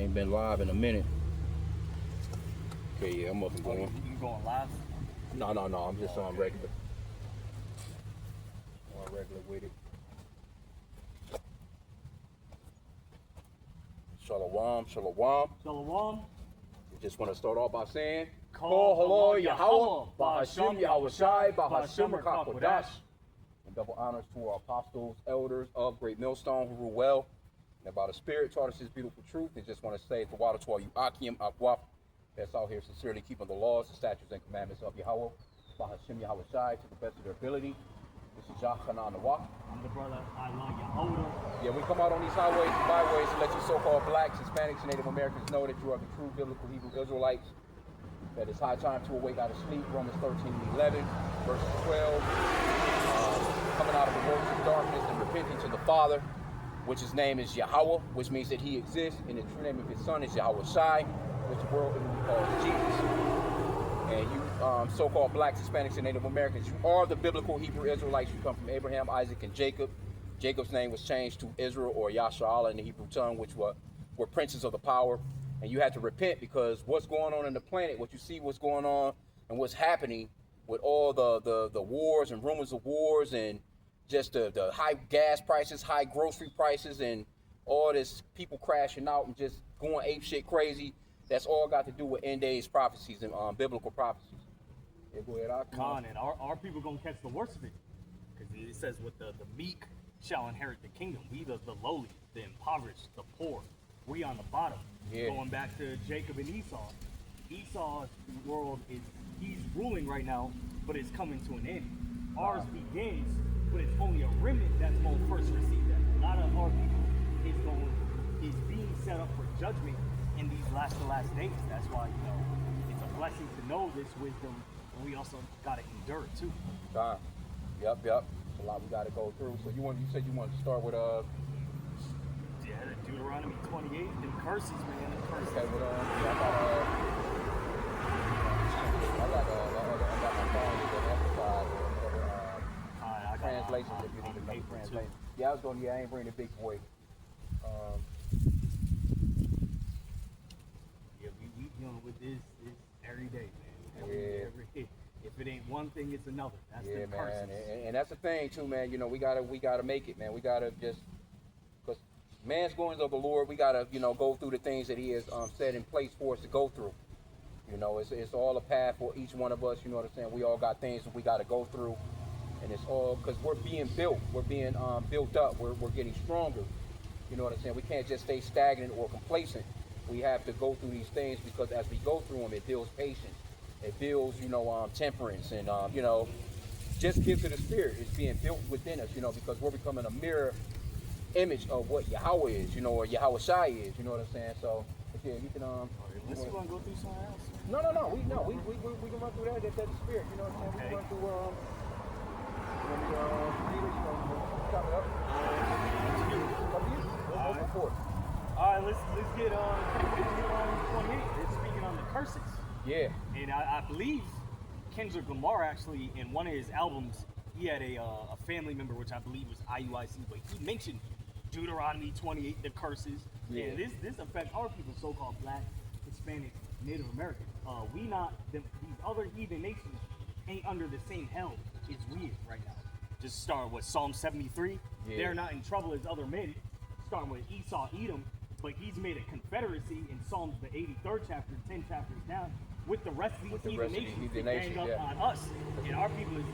ain't been live in a minute. Okay, yeah, I'm up and going. You going live? No, I'm just on regular. On regular with it. Shalom. Shalom. We just want to start off by saying, Call hello, Yahweh, Bahashim, Yahushai, Bahashim, Rakakodash. And double honors to our apostles, elders of Great Millstone who rule well. And by the Spirit taught us His beautiful truth. And just want to say, the water to all you H.I.M, Akwaf, that's out here sincerely keeping the laws, the statutes, and commandments of Yahweh, Bahashim, Yahushai, to the best of their ability. This is Yahchanan Nawak. I'm the brother Yahweh. Yeah, we come out on these highways and byways to let you so-called blacks, Hispanics, and Native Americans know that you are the true biblical Hebrew Israelites. That it's high time to awake out of sleep. Romans 13:11, verses 12. Coming out of the works of darkness and repenting to the Father, which His name is Yahweh, which means that He exists, and the true name of His Son is Yahweh Shai, which the world calls Jesus. And you so-called blacks, Hispanics, and Native Americans, you are the biblical Hebrew Israelites. You come from Abraham, Isaac, and Jacob. Jacob's name was changed to Israel or Yasharallah in the Hebrew tongue, which were princes of the power. And you had to repent because what's going on in the planet, what you see what's going on and what's happening with all the wars and rumors of wars and just the high gas prices, high grocery prices, and all this people crashing out and just going ape shit crazy. That's all got to do with end days prophecies and biblical prophecies. Yeah, go ahead, Khan, and our people gonna catch the worst of it, because it says, "With the meek shall inherit the kingdom." We the lowly, the impoverished, the poor. We on the bottom. Yeah. Going back to Jacob and Esau. Esau's world he's ruling right now, but it's coming to an end. Ours begins, but it's only a remnant that's going to first receive that. A lot of our people is being set up for judgment in these last days. That's why, it's a blessing to know this wisdom, and we also got to endure it too. Yep. It's a lot we got to go through. So you said you wanted to start with Yeah, the Deuteronomy 28, them curses, man, them curses. Okay, well, I got my phone with the Amplified or translations if you need to know translation. Yeah, I ain't bringing the big boy. Yeah, we dealing with this every day, man. Every if it ain't one thing, it's another. That's the curses. Man, and that's the thing too, man. We gotta make it, man. We gotta just, because man's goings of the Lord, we gotta, go through the things that He has set in place for us to go through. It's all a path for each one of us. You know what I'm saying? We all got things that we gotta go through, and it's all because we're being built. We're being built up. We're getting stronger. You know what I'm saying? We can't just stay stagnant or complacent. We have to go through these things, because as we go through them, it builds patience. It builds, temperance, and just give to the Spirit. It's being built within us, because we're becoming a mirror image of what Yahweh is, or Yahweh Shai is. You know what I'm saying? So, yeah, you can Unless you want to go through somewhere else. No. We can run through that. That's the Spirit. You know what I'm saying? Okay. We can run through chop it up. All right, let's get Deuteronomy 28. It's speaking on the curses. Yeah. And I believe Kendrick Lamar, actually, in one of his albums, he had a family member, which I believe was IUIC, but he mentioned Deuteronomy 28, the curses. Yeah. And this affects our people, so-called Black, Hispanic, Native American. These other heathen nations ain't under the same helm as we is right now. Just start with Psalm 73. Yeah. They're not in trouble as other men. Starting with Esau, Edom, but he's made a confederacy in Psalms, the 83rd chapter, 10 chapters down, with the rest of these heathen nations to gang up on us. And our people is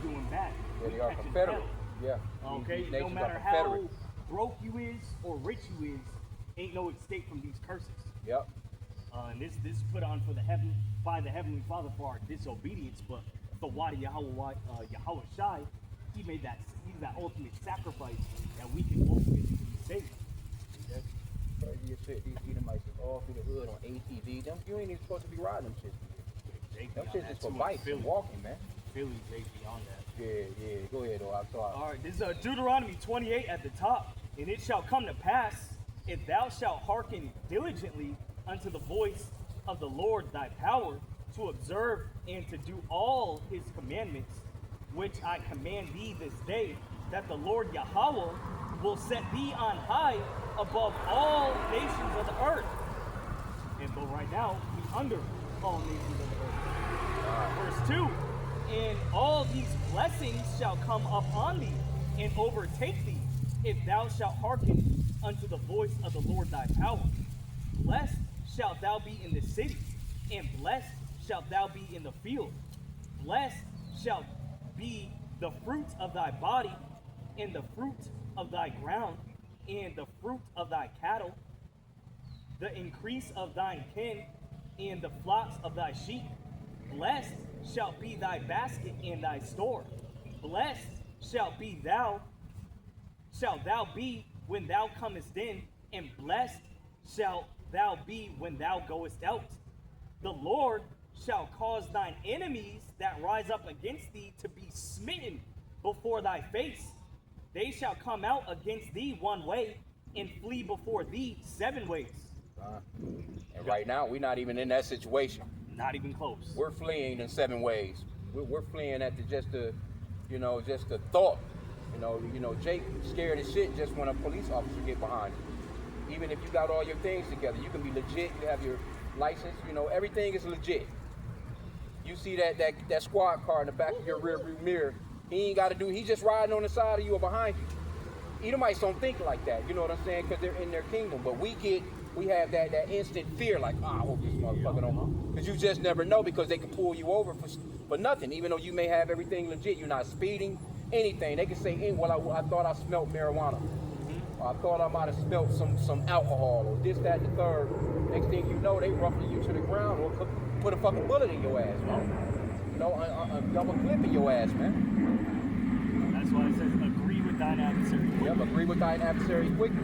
doing bad. Yeah, they are confederate. Yeah. Okay, no matter how broke you is or rich you is, ain't no escape from these curses. Yep. And this is put on by the Heavenly Father for our disobedience, but the Wadi Yahweh Shai, he's that ultimate sacrifice that we can ultimately be saved. That's crazy as shit. These Edomites is all through the hood on ATV. You ain't even supposed to be riding them shit. Them shit is for bikes and walking, man. Philly, big beyond that. Yeah. Go ahead, though. I'm sorry. All right, this is Deuteronomy 28 at the top. And it shall come to pass, if thou shalt hearken diligently unto the voice of the Lord thy power, to observe and to do all His commandments, which I command thee this day, that the Lord Yahweh will set thee on high above all nations of the earth. but right now, we under all nations of the earth. Verse 2, and all these blessings shall come upon thee, and overtake thee, if thou shalt hearken unto the voice of the Lord thy power. Blessed shalt thou be in the city, and blessed shalt thou be in the field. Blessed shall be the fruit of thy body, and the fruit of thy ground, and the fruit of thy cattle, the increase of thine kin, and the flocks of thy sheep. Blessed shall be thy basket and thy store. Blessed shalt thou be when thou comest in, and blessed shalt thou be when thou goest out. The Lord shall cause thine enemies that rise up against thee to be smitten before thy face. They shall come out against thee one way, and flee before thee 7 ways. And right now, we're not even in that situation. Not even close. We're fleeing in 7 ways. We're fleeing at just the thought. Jake scared as shit just when a police officer get behind you. Even if you got all your things together, you can be legit. You have your license. Everything is legit. You see that squad car in the back of your rear view mirror. He ain't got to do. He's just riding on the side of you or behind you. Edomites don't think like that. You know what I'm saying? Because they're in their kingdom. But we have that instant fear, like, I hope this motherfucker don't. Because you just never know, because they can pull you over for nothing. Even though you may have everything legit, you're not speeding, anything. They can say, well, I thought I smelled marijuana. Or I thought I might have smelled some alcohol, or this, that, and the third. Next thing you know, they ruffle you to the ground or put a fucking bullet in your ass, man. A double clip in your ass, man. That's why it says, agree with thine adversary quickly. Yep, agree with thine adversary quickly.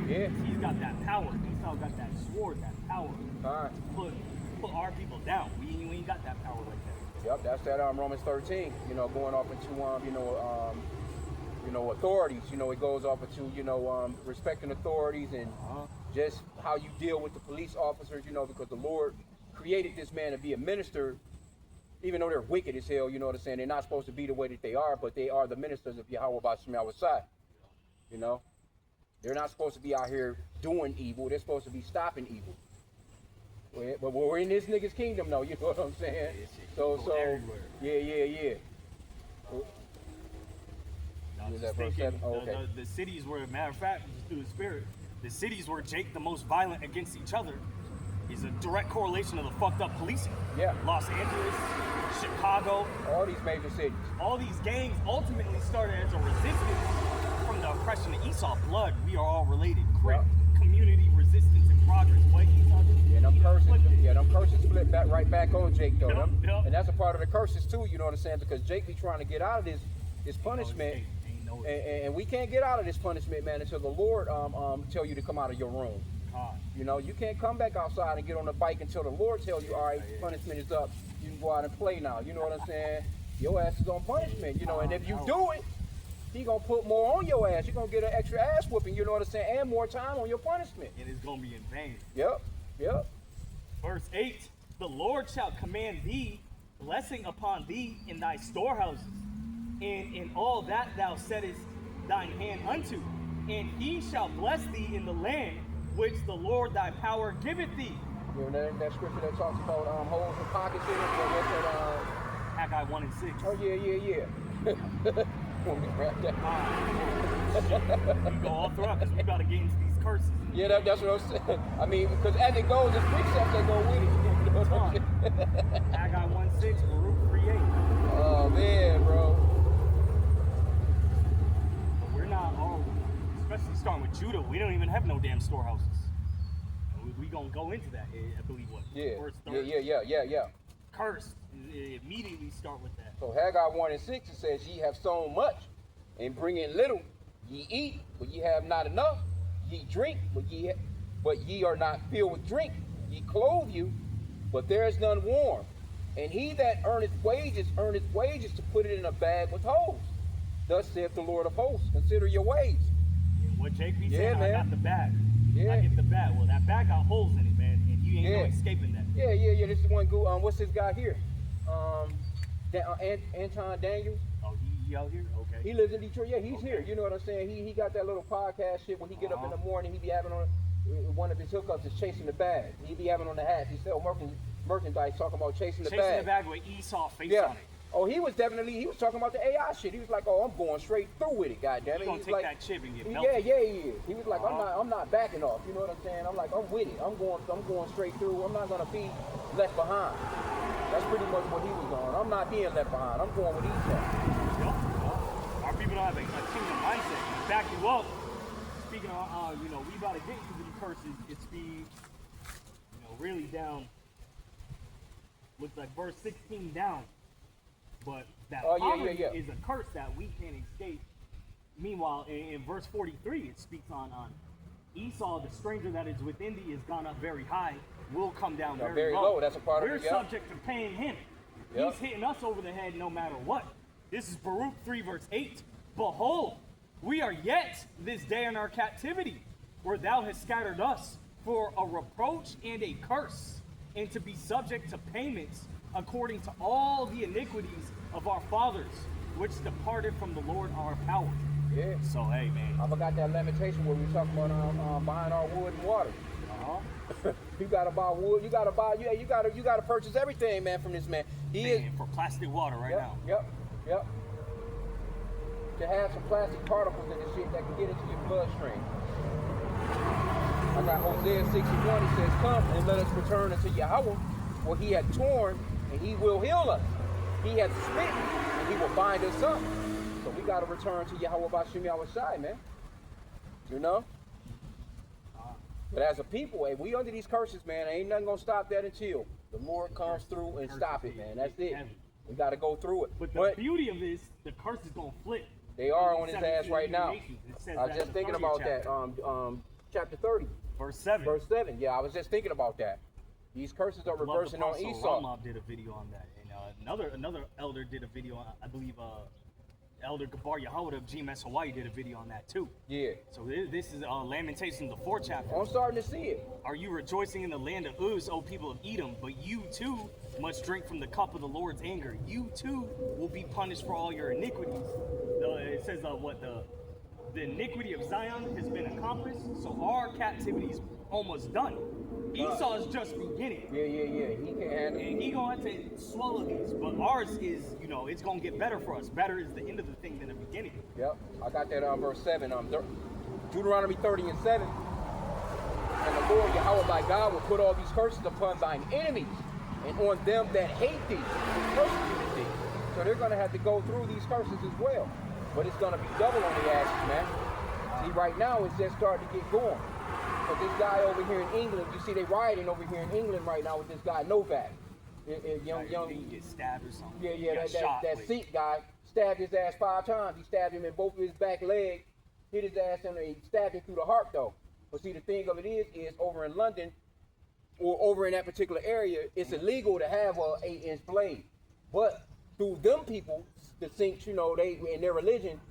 Yeah. He's got that power. Esau got that sword, that power. To put our people down. We ain't got that power like that. Yep, that's that Romans 13. Going off into authorities. It goes off into respecting authorities and just how you deal with the police officers. Because the Lord created this man to be a minister, even though they're wicked as hell. You know what I'm saying? They're not supposed to be the way that they are, but they are the ministers of Yahweh B'Shem Yahushai. They're not supposed to be out here doing evil. They're supposed to be stopping evil. But we're in this nigga's kingdom, though. You know what I'm saying? So yeah. The cities were, matter of fact, through the spirit, the cities were Jake the most violent against each other is a direct correlation of the fucked up policing. Yeah. Los Angeles, Chicago. All these major cities. All these gangs ultimately started as a resistance from the oppression of Esau. Blood, we are all related. Community resistance and progress. What Esau did? Yeah, them curses split right back on Jake, though. And that's a part of the curses, too, you know what I'm saying? Because Jake be trying to get out of this punishment. And we can't get out of this punishment, man, until the Lord tell you to come out of your room. You can't come back outside and get on the bike until the Lord tells you, all right, punishment is up. You can go out and play now. You know what I'm saying? Your ass is on punishment, and if you do it, he gonna put more on your ass. You're gonna get an extra ass whooping, you know what I'm saying, and more time on your punishment. And it's gonna be in vain. Yep. Verse 8, the Lord shall command thee blessing upon thee in thy storehouses, and in all that thou settest thine hand unto, and he shall bless thee in the land which the Lord thy power giveth thee. You know that scripture that talks about holes and pockets in it? Haggai 1 and 6. Oh, yeah. When we grab that. We go all throughout because we about to get into these curses. Yeah, that's what I'm saying. I mean, because as it goes, it's precepts that go with it. Haggai 1:6, Baruch 3:8. Oh, man, bro. But we're not all, especially starting with Judah, we don't even have no damn storehouses. We gonna go into that, I believe, what? Yeah. Verse 30. Yeah. Cursed. Immediately start with that. So Haggai 1 and 6, it says, ye have sown much, and bring in little. Ye eat, but ye have not enough. Ye drink, but ye are not filled with drink. Ye clothe you, but there is none warm. And he that earneth wages to put it in a bag with holes. Thus saith the Lord of hosts, consider your ways. Yeah, what Jake be saying, man. I got the bag. Yeah. I get the bag. Well, that bag got holes in it, man, and you ain't no escaping that. Yeah. This is one good. What's this guy here? Anton Daniels. Oh, he out here? Okay. He lives in Detroit. Yeah, he's here. You know what I'm saying? He got that little podcast shit when he get up in the morning. He be having on one of his hookups is chasing the bag. He be having on the hats. He sell merchandise talking about chasing the bag. Chasing the bag with Esau face on it. Oh, he was talking about the AI shit. He was like, oh, I'm going straight through with it, goddammit. He gonna take like, that chip and get melted. Yeah, he is. He was like, I'm not backing off. You know what I'm saying? I'm like, I'm with it. I'm going straight through. I'm not gonna be left behind. That's pretty much what he was on. I'm not being left behind. I'm going with Esau. Yep. Our people don't have a kingdom mindset. To back you up, speaking of, we about to get into these curses. It's be, really down. Looks like verse 16 down. But that poverty is a curse that we can't escape. Meanwhile, in verse 43, it speaks on Esau, the stranger that is within thee, has gone up very high, will come down very low. That's a part of it. We're subject to paying him. He's hitting us over the head no matter what. This is Baruch 3 verse 8. Behold, we are yet this day in our captivity, where thou hast scattered us for a reproach and a curse, and to be subject to payments according to all the iniquities of our fathers, which departed from the Lord our power. Yeah. So hey, man. I forgot that lamentation where we were talking about buying our wood and water. You gotta buy wood. You gotta purchase everything, man, from this man. He is for plastic water now. Yep. To have some plastic particles in this shit that can get into your bloodstream. I got Hosea 6:1. It says, "Come and let us return unto Yahweh, for He hath torn and He will heal us. He hath smitten and He will bind us up." So we gotta return to Yahweh Bashim Yahushai, man. You know. But as a people, hey, we under these curses, man. Ain't nothing gonna stop that until the Lord comes through and stop it, man. That's it. We gotta go through it. But the beauty of this, the curse is gonna flip. They are on his ass right now. I was just thinking about that. Chapter 30. Verse 7. Verse 7. Yeah, I was just thinking about that. These curses are reversing on Esau. Ramab did a video on that, and another elder did a video on, I believe, Elder Gabar Yahweh of GMS Hawaii did a video on that too. Yeah. So this is Lamentations, the 4th chapter. I'm starting to see it. Are you rejoicing in the land of Uz, O people of Edom? But you too must drink from the cup of the Lord's anger. You too will be punished for all your iniquities. It says the iniquity of Zion has been accomplished, so our captivity is almost done. Esau is just beginning. Yeah. He can't handle it. And he gonna have to swallow these, but ours is, it's gonna get better for us. Better is the end of the thing than the beginning. Yep, I got that on verse 7. Deuteronomy 30:7. And the Lord Yahweh thy God will put all these curses upon thine enemies, and on them that hate thee, who persecuted thee. So they're gonna have to go through these curses as well. But it's gonna be double on the asses, man. See, right now it's just starting to get going. But this guy over here in England, you see they rioting over here in England right now with this guy Novak. Young. He get stabbed or something. Yeah, that Sikh guy stabbed his ass 5 times. He stabbed him in both of his back legs, hit his ass, and he stabbed him through the heart though. But see, the thing of it is over in London, or over in that particular area, it's illegal to have a 8-inch blade. But through them people, the Sikhs, they in their religion,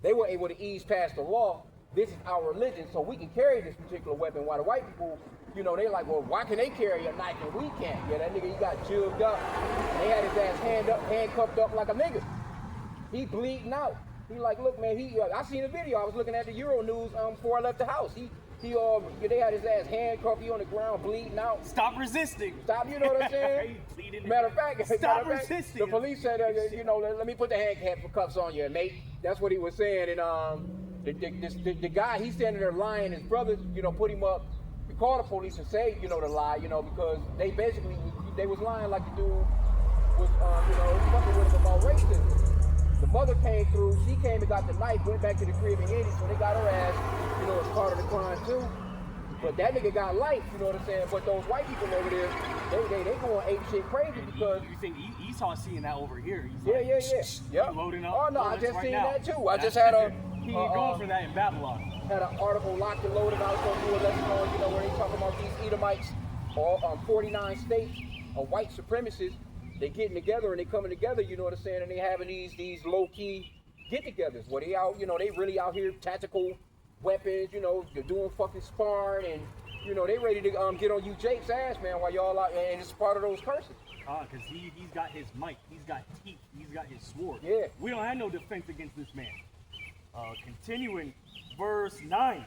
they were able to ease past the law. This is our religion, so we can carry this particular weapon. While the white people, they like, well, why can they carry a knife and we can't? Yeah, that nigga, he got jugged up. And they had his ass handcuffed up like a nigga. He bleeding out. He like, look, man, I seen a video. I was looking at the Euro News before I left the house. They had his ass handcuffed. He on the ground bleeding out. Stop resisting. Stop, you know what I'm saying? Matter of fact, resisting. The police said, let me put the handcuffs on you, mate. That's what he was saying. And the guy, he's standing there lying. His brother, put him up. He called the police and say, the lie, because they was lying like the dude was, fucking with him about racism. The mother came through. She came and got the knife, went back to the crib and hit it. So they got her ass, as part of the crime too. But that nigga got life, you know what I'm saying? But those white people over there, they going ape shit crazy because you think Esau's seeing that over here? He's yeah. Loading up. Oh no, I just seen that too. I just had he ain't going for that in Babylon. Had an article locked and loaded. I was going to do a lesson on, where they talking about these Edomites, all 49 states of white supremacists. They getting together and they coming together, you know what I'm saying? And they having these low-key get-togethers where they out, they really out here tactical weapons, they're doing fucking sparring and, they ready to get on you Jake's ass, man, while y'all out, and it's part of those curses. Because he's got his might, he's got teeth, he's got his sword. Yeah. We don't have no defense against this man. Continuing, verse 9.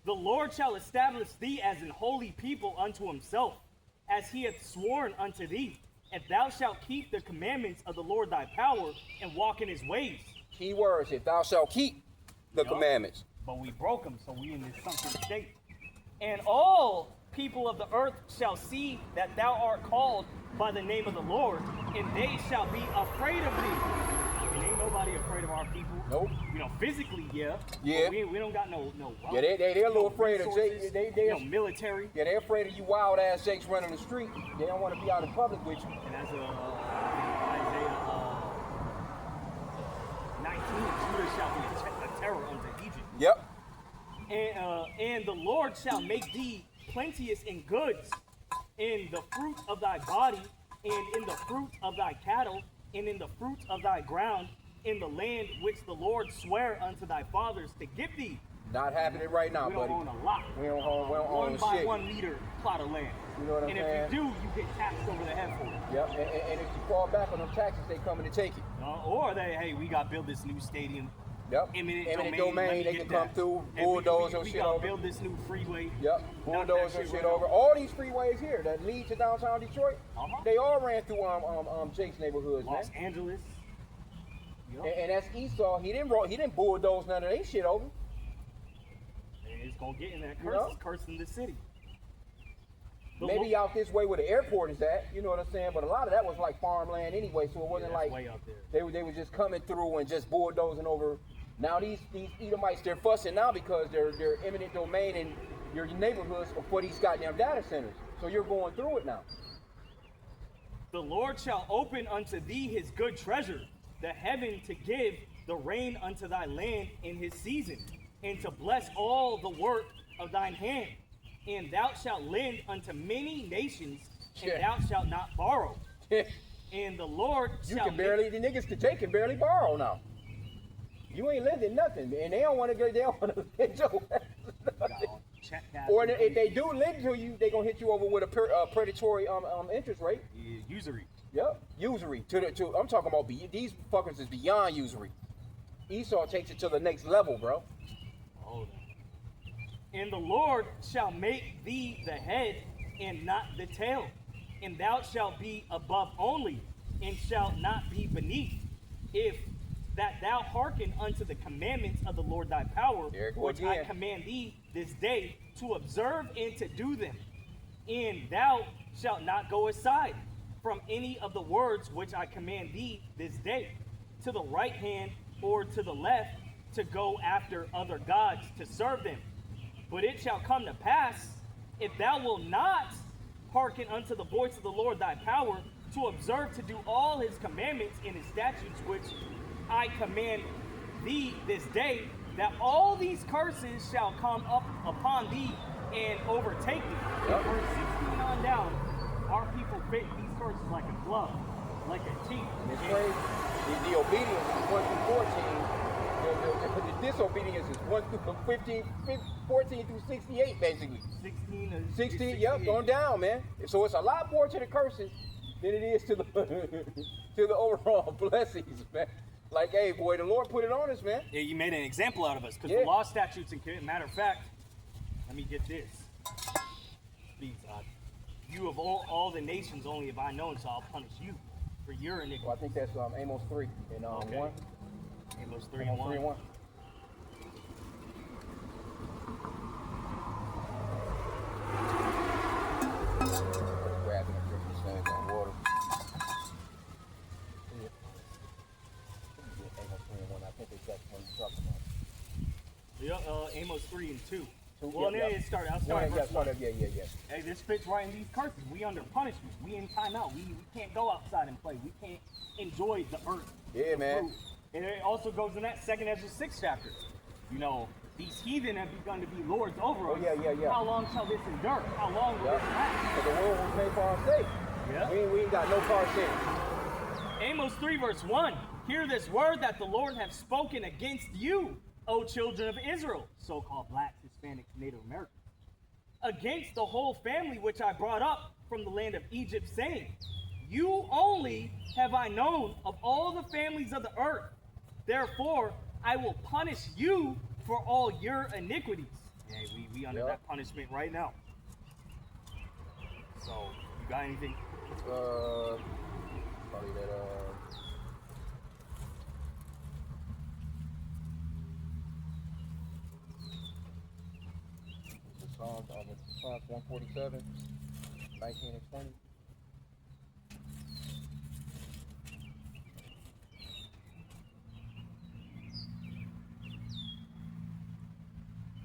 The Lord shall establish thee as an holy people unto himself, as he hath sworn unto thee, if thou shalt keep the commandments of the Lord thy power and walk in his ways. Key words, if thou shalt keep the Yup. commandments. But we broke them, so we in this sunken state. And all people of the earth shall see that thou art called by the name of the Lord, and they shall be afraid of thee. And ain't nobody afraid of our people. Nope. You know, physically, yeah. Yeah. But we don't got no wealth, Yeah, they're a little no afraid of Jake. resources, They no military. yeah, they're afraid of you wild ass Jakes running the street. They don't want to be out in public with you. And as Isaiah 19, Judah shall be a terror unto Egypt. Yep. And the Lord shall make thee plenteous in goods, in the fruit of thy body, and in the fruit of thy cattle, and in the fruit of thy ground, in the land which the Lord sware unto thy fathers to give thee. Not happening right now, We don't buddy. own a lot. We don't own One by shit. 1 meter plot of land. You know what I'm and saying? if you do, you get taxed over the head for it. Yep. And if you fall back on them taxes, they coming to take it. Or hey, we got to build this new stadium. Yep. Eminent domain, let me they get can come that. through, Hey, bulldoze we and shit gotta over. build this new freeway. Yep, Knock bulldoze that and shit right over. off. All these freeways here that lead to downtown Detroit, Uh-huh. they all ran through Jake's neighborhoods, Los man. Angeles. Yup. And that's Esau. He didn't bulldoze none of that shit over. And it's gonna get in that You curse. know? It's cursing the city. Maybe out this way where the airport is at, you know what I'm saying? But a lot of that was like farmland anyway, so it wasn't that's like way up there. they were just coming through and just bulldozing over. Now these Edomites, they're fussing now because they're eminent domain in your neighborhoods for these goddamn data centers. So you're going through it now. The Lord shall open unto thee his good treasure, the heaven to give the rain unto thy land in his season, and to bless all the work of thine hand. And thou shalt lend unto many nations, and Yeah. thou shalt not borrow. And the Lord You shall can barely, the niggas can take and barely borrow now. You ain't lending nothing, and they don't want to go. They don't want to lend your ass nothing. Or if they do lend to you, they gonna hit you over with a predatory interest rate. Usury. Yep, usury. I'm talking about these fuckers is beyond usury. Esau takes it to the next level, bro. Hold on. And the Lord shall make thee the head and not the tail, and thou shalt be above only, and shalt not be beneath, if that thou hearken unto the commandments of the Lord thy power, There it go which I again. command thee this day to observe and to do them. And thou shalt not go aside from any of the words which I command thee this day, to the right hand or to the left, to go after other gods to serve them. But it shall come to pass, if thou wilt not hearken unto the voice of the Lord thy power, to observe to do all his commandments and his statutes which I command thee this day, that all these curses shall come up upon thee and overtake thee. Yep. Verse 16 on down, our people fit these curses like a glove, like a teeth. And it's crazy. The obedience is 1 through 14. The disobedience is 1 through 14 through 68, basically. 16 to 16, yep, 68. going down, man. So it's a lot more to the curses than it is to the to the overall blessings, man. Like, hey, boy, the Lord put it on us, man. Yeah, you made an example out of us, because Yeah. the law, statutes, and matter of fact, let me get this. Please, God, you of all the nations only have I known, so I'll punish you for your iniquity. Well, I think that's Amos 3 and Okay. 1. Amos 3 Amos and 1. 3 and 1. Grabbing and drinking this thing on water. Amos 3 and 1. I think that's what you're talking about. Yeah, Amos 3 and 2. Two, Well, yeah, then yeah. I'll start at verse 1. Yeah. Hey, this fits right in these curses. We under punishment. We in timeout. We can't go outside and play. We can't enjoy the earth. Yeah, the man. fruit. And it also goes in that 2nd Ezra 6 chapter. You know, these heathen have begun to be lords over us. Yeah. How long shall this endure? How long will Yeah. this last? Because the world was made for our sake. Yeah. We ain't got no parts in it. Amos 3 verse 1. Hear this word that the Lord hath spoken against you, O children of Israel, so-called blacks, Hispanics, Native Americans, against the whole family which I brought up from the land of Egypt, saying, you only have I known of all the families of the earth. Therefore, I will punish you for all your iniquities. Yeah, we under Yep. that punishment right now. So, you got anything? Probably that, Psalms 147, 19 and 20.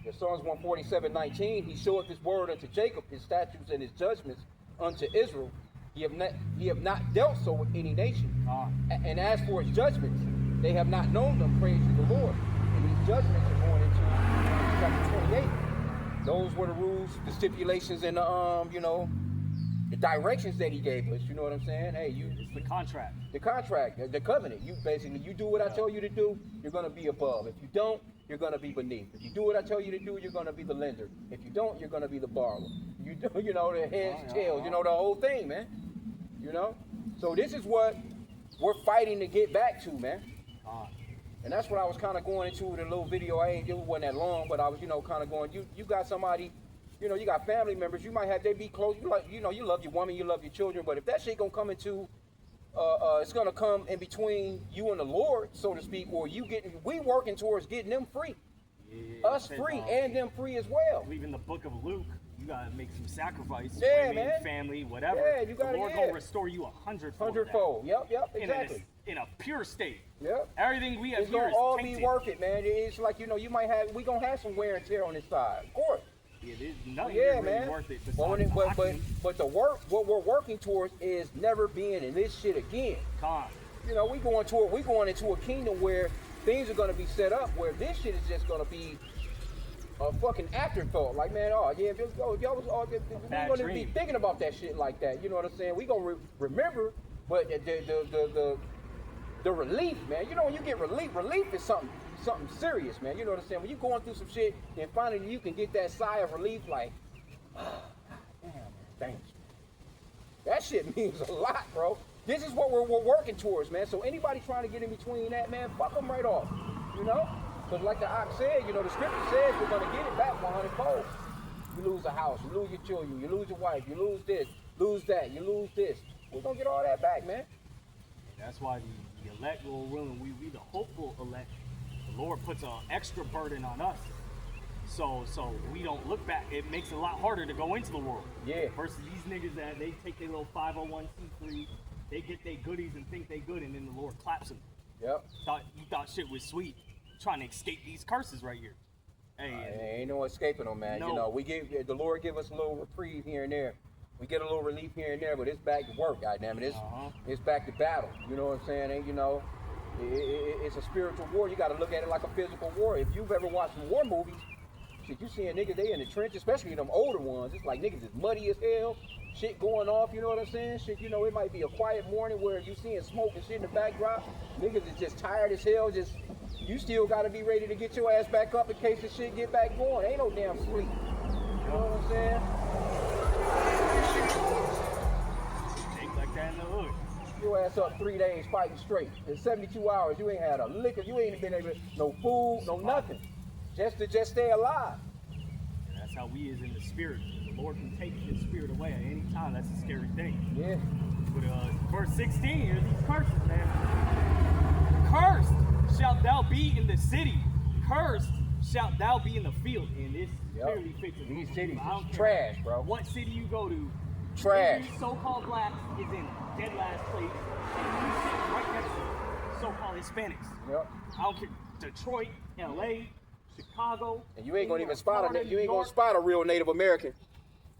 In Psalms 147, 19, he showeth his word unto Jacob, his statutes and his judgments unto Israel. He have not dealt so with any nation. And as for his judgments, they have not known them, praise to the Lord. And these judgments are going into chapter 28. Those were the rules, the stipulations, and the the directions that he gave us. You know what I'm saying? Hey, It's the contract. the contract, the covenant. You basically, you do what I tell you to do, you're gonna be above. If you don't, you're gonna be beneath. If you do what I tell you to do, you're gonna be the lender. If you don't, you're gonna be the borrower. You do, the heads, tails, the whole thing, man. So this is what we're fighting to get back to, man. And that's what I was kind of going into with a little video. It wasn't that long, but I was, kind of going, you got somebody, you got family members, you might have, they be close, you love your woman, you love your children, but if that shit gonna come into, it's gonna come in between you and the Lord, so to speak, or we working towards getting them free. Yeah, Us free and them free as well. Even the book of Luke, you gotta make some sacrifice. Yeah, women, man. Family, whatever. Yeah, you gotta, the Lord gonna restore you 100-fold. 100-fold. Yep, exactly. In a pure state. Yep. Everything we have it's here gonna is all tainted. be worth it, man. It's like, we gonna have some wear and tear on this side, of course. It is nothing Yeah, really man. worth it. But the work, what we're working towards is never being in this shit again. We going into a kingdom where things are gonna be set up where this shit is just gonna be a fucking afterthought. Like, man, y'all was all we gonna be thinking about that shit like that. You know what I'm saying? We gonna remember, but the relief, man. When you get relief is something serious, man. You know what I'm saying? When you're going through some shit, and finally you can get that sigh of relief, like, damn, thanks. That shit means a lot, bro. This is what we're working towards, man. So anybody trying to get in between that, man, fuck them right off. Because like the ox said, the scripture says we're gonna get it back 100-fold. You lose a house, you lose your children, you lose your wife, you lose this, lose that, you lose this. We're gonna get all that back, man. That's why the elect, Lord willing, we the hopeful elect. The Lord puts an extra burden on us. So we don't look back. It makes it a lot harder to go into the world. Yeah. Versus these niggas that they take their little 501c3, they get their goodies and think they good, and then the Lord claps them. Yep. You thought shit was sweet. Trying to escape these curses right here. Hey, ain't no escaping them, man. No. The Lord give us a little reprieve here and there. We get a little relief here and there, but it's back to work, goddammit. It's back to battle. You know what I'm saying? And it's a spiritual war. You got to look at it like a physical war. If you've ever watched some war movies, shit, you seeing niggas, they in the trench, especially them older ones. It's like niggas is muddy as hell, shit going off, you know what I'm saying? Shit, it might be a quiet morning where you seeing smoke and shit in the backdrop. Niggas is just tired as hell, you still got to be ready to get your ass back up in case the shit get back going. Ain't no damn sleep. You know what I'm saying? Take like that in the hood. Your ass up 3 days fighting straight. In 72 hours, you ain't had a liquor. You ain't been able to, no food, no nothing. Just to stay alive. And that's how we is in the spirit. The Lord can take his spirit away at any time. That's a scary thing. Yeah. But verse 16 here, these curses, man. Cursed shalt thou be in the city. Cursed shalt thou be in the field. And this clearly fits in. These cities is trash, bro. What city you go to, trash. So-called blacks is in dead last place. And you sit right next to so-called Hispanics. Yep. I don't care. Detroit, LA, Chicago. And you ain't gonna even spot a real Native American.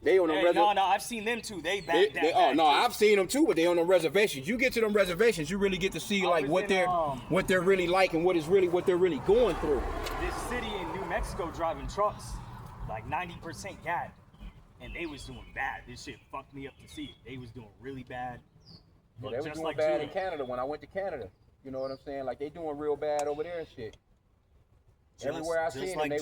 They on the reservation. No, I've seen them too. They back that. Oh no, I've seen them too, but they on the reservations. You get to them reservations, you really get to see like what they're really like and what they're really going through. This city in New Mexico driving trucks, like 90% gas, and they was doing bad. This shit fucked me up to see it. They was doing really bad. Yeah, they was doing bad in Canada when I went to Canada. You know what I'm saying? Like they doing real bad over there and shit. Everywhere I seen them, they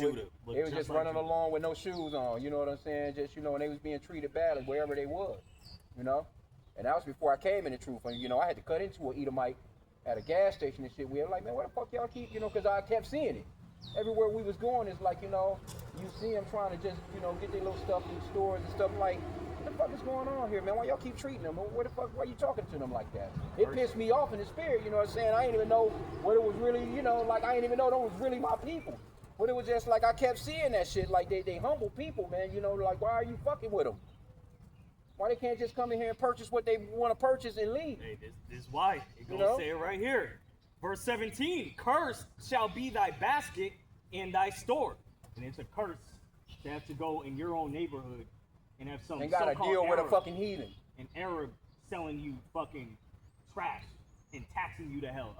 was just running along with no shoes on. You know what I'm saying? Just and they was being treated badly wherever they was. And that was before I came in the truth. And I had to cut into an Edomite at a gas station and shit. We were like, man, where the fuck y'all keep? Because I kept seeing it. everywhere we was going, it's like, you see them trying to just, get their little stuff in stores and stuff like, what the fuck is going on here, man? Why y'all keep treating them? What the fuck, why you talking to them like that? It pissed me off in the spirit, you know what I'm saying? I ain't even know what it was really, like I ain't even know those was really my people. But it was just like I kept seeing that shit, like they humble people, man, like why are you fucking with them? Why they can't just come in here and purchase what they want to purchase and leave? Hey, this is why. It goes say it right here. Verse 17, cursed shall be thy basket and thy store. And it's a curse to have to go in your own neighborhood and have some and gotta deal with a fucking heathen. An Arab selling you fucking trash and taxing you to hell.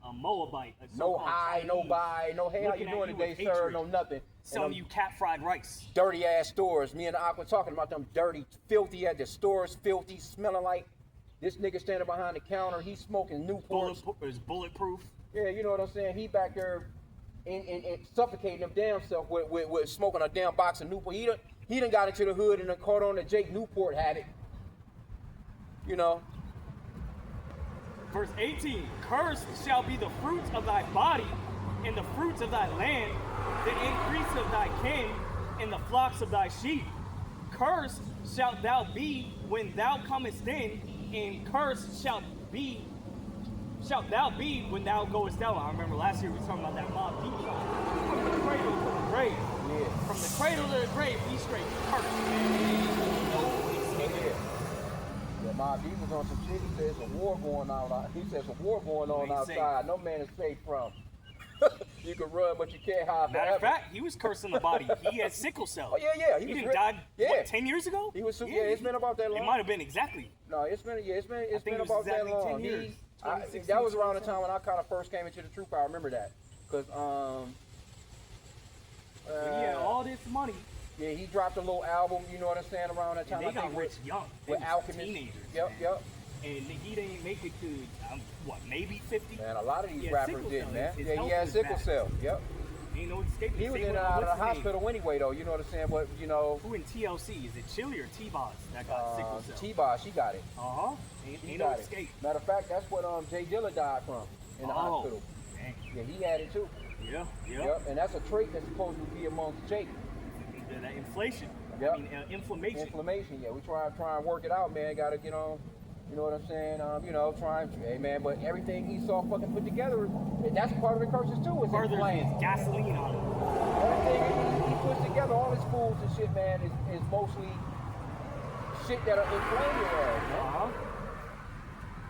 A Moabite. No high, no buy, no hey, how you doing today, sir? No nothing. Selling you cat fried rice. Dirty ass stores. Me and Aqua talking about them dirty, filthy at the stores, filthy, smelling like this nigga standing behind the counter. He's smoking Newports. It's bulletproof. Yeah, you know what I'm saying? He back there and suffocating them damn self with smoking a damn box of Newport. He done got into the hood and done caught on the Jake Newport habit. Verse 18, cursed shall be the fruits of thy body and the fruits of thy land, the increase of thy king and the flocks of thy sheep. Cursed shalt thou be when thou comest in, and cursed shalt thou be when thou goest out. I remember last year we were talking about that mob deep song. From the cradle to the grave. Yeah. From the cradle to the grave, we straight cursed. No escape. Yeah, Mob Deep was on some shit. He said it's a war going on. He said it's a war going on outside. No man is safe from. You can run, but you can't hide forever. Matter of fact, he was cursing the body. He had sickle cell. Oh yeah. He didn't die. Yeah. What, 10 years ago? He was. Yeah, it's been about that long. It might have been exactly. No, it's been about exactly that long. 10 years. That was around the time when I kind of first came into the truth. I remember that because he had all this money. Yeah, he dropped a little album. You know what I'm saying? Around that time, And they got rich young. With Alchemist. Teenagers. Yep. And he didn't make it to maybe 50. Man, a lot of these rappers did, man. His Yeah, he had sickle cell. Yep. Ain't no escape. He was in and out of the hospital anyway, though. You know what I'm saying? But who in TLC? Is it Chili or T-Boss that got sickle cell? T-Boss, she got it. Ain't no escape. Matter of fact, that's what Jay Dilla died from in the hospital. Dang. Yeah, he had it too. Yeah. Yep. And that's a trait that's supposed to be amongst Jake. That inflation. Yep. I mean, inflammation. Inflammation. Yeah, we try and work it out, man. Got to get on. You know what I'm saying? Hey man, but everything he saw fucking put together, that's part of the curses too. Is further is gasoline on it. Everything he puts together, all his foods and shit, man, is mostly shit that'll inflame your ass, man.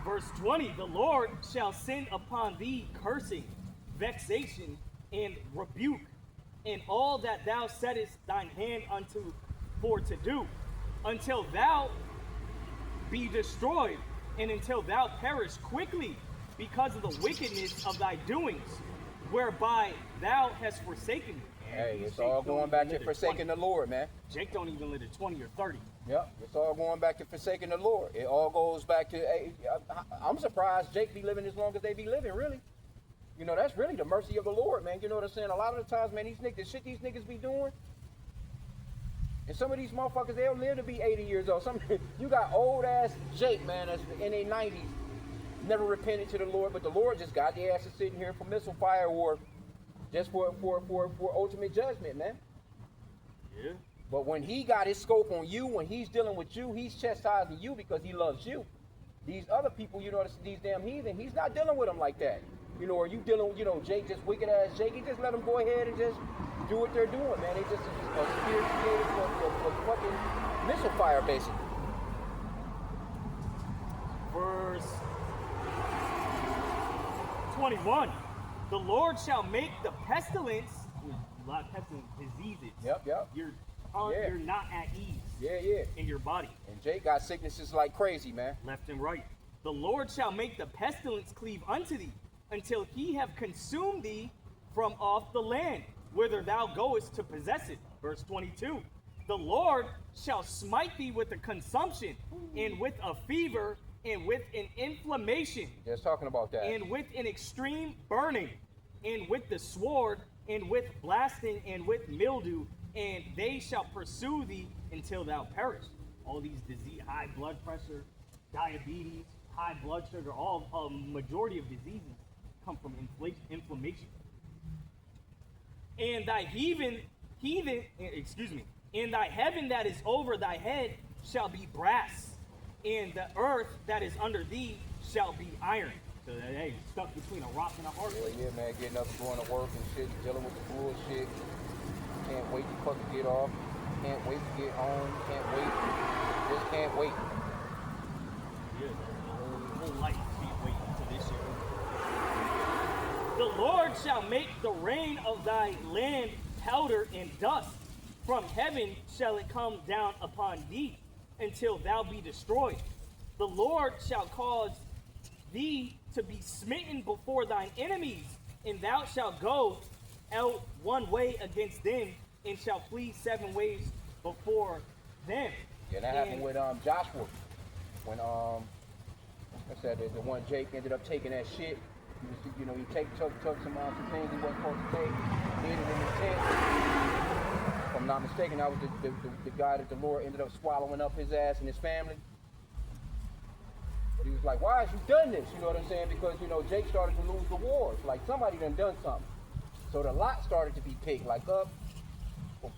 Verse 20, the Lord shall send upon thee cursing, vexation, and rebuke, and all that thou settest thine hand unto for to do, until thou be destroyed, and until thou perish quickly because of the wickedness of thy doings, whereby thou hast forsaken me. Hey, it's all going back to forsaking the Lord, man. Jake don't even live to 20 or 30. Yep, it's all going back to forsaking the Lord. It all goes back to, hey, I'm surprised Jake be living as long as they be living, really. That's really the mercy of the Lord, man. You know what I'm saying? A lot of the times, man, these niggas be doing, and some of these motherfuckers, they'll live to be 80 years old. You got old ass Jake, man, that's in their 90s, never repented to the Lord, but the Lord just got their asses sitting here for missile fire or just for ultimate judgment, man. Yeah. But when he got his scope on you, when he's dealing with you, he's chastising you because he loves you. These other people, these damn heathen, he's not dealing with them like that. Or you dealing with, Jake, just wicked ass Jake, he just let them go ahead and just do what they're doing, man. They just a spirit created for fucking missile fire, basically. Verse 21. The Lord shall make the pestilence, a lot of pestilence, diseases. Yep. You're not at ease. Yeah. In your body. And Jake got sicknesses like crazy, man. Left and right. The Lord shall make the pestilence cleave unto thee, until he have consumed thee from off the land, whither thou goest to possess it. Verse 22. The Lord shall smite thee with a consumption, and with a fever, and with an inflammation. Just talking about that. And with an extreme burning, and with the sword, and with blasting, and with mildew, and they shall pursue thee until thou perish. All these disease, high blood pressure, diabetes, high blood sugar, a majority of diseases come from inflammation. And thy and thy heaven that is over thy head shall be brass, and the earth that is under thee shall be iron. So that, hey, stuck between a rock and a hard place. Yeah, man, getting up and going to work and shit, dealing with the bullshit. Can't wait to fucking get off. Can't wait to get home. Can't wait. Just can't wait. Yeah, the whole life can't wait until this year. The Lord shall make the rain of thy land powder and dust. From heaven shall it come down upon thee until thou be destroyed. The Lord shall cause thee to be smitten before thine enemies, and thou shalt go out one way against them, and shall flee 7 ways before them. Yeah, that happened with Joshua. When I said the one Jake ended up taking that shit. He was, you know, he took some things he wasn't supposed to take, hid it in the tent. If I'm not mistaken, that was the guy that the Lord ended up swallowing up his ass and his family. But he was like, why has you done this? You know what I'm saying? Because, you know, Jake started to lose the wars. Like, somebody done something. So the lot started to be picked. Like, we'll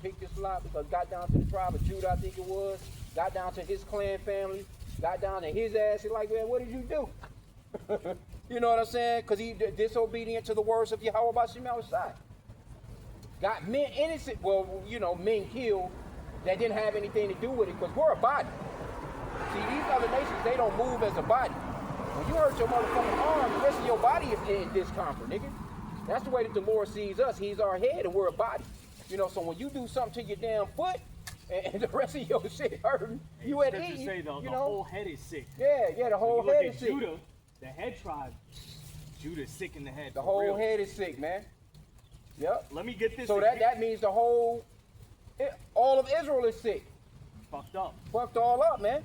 pick this lot because got down to the tribe of Judah, I think it was. Got down to his clan family. Got down to his ass. He's like, man, what did you do? You know what I'm saying? Because he disobedient to the words of Yahweh Bashim Al-Shai. Got men innocent, well, you know, men killed that didn't have anything to do with it because we're a body. See, these other nations, they don't move as a body. When you hurt your motherfucking arm, the rest of your body is in discomfort, nigga. That's the way that the Lord sees us. He's our head and we're a body. You know, so when you do something to your damn foot and the rest of your shit hurting, you at ease. Say the whole head is sick. Yeah, the whole head is sick. Judah, the head tribe, Judah's sick in the head. The whole head is sick, man. Yep. Let me get this. So that means the whole, all of Israel is sick. Fucked up. Fucked all up, man.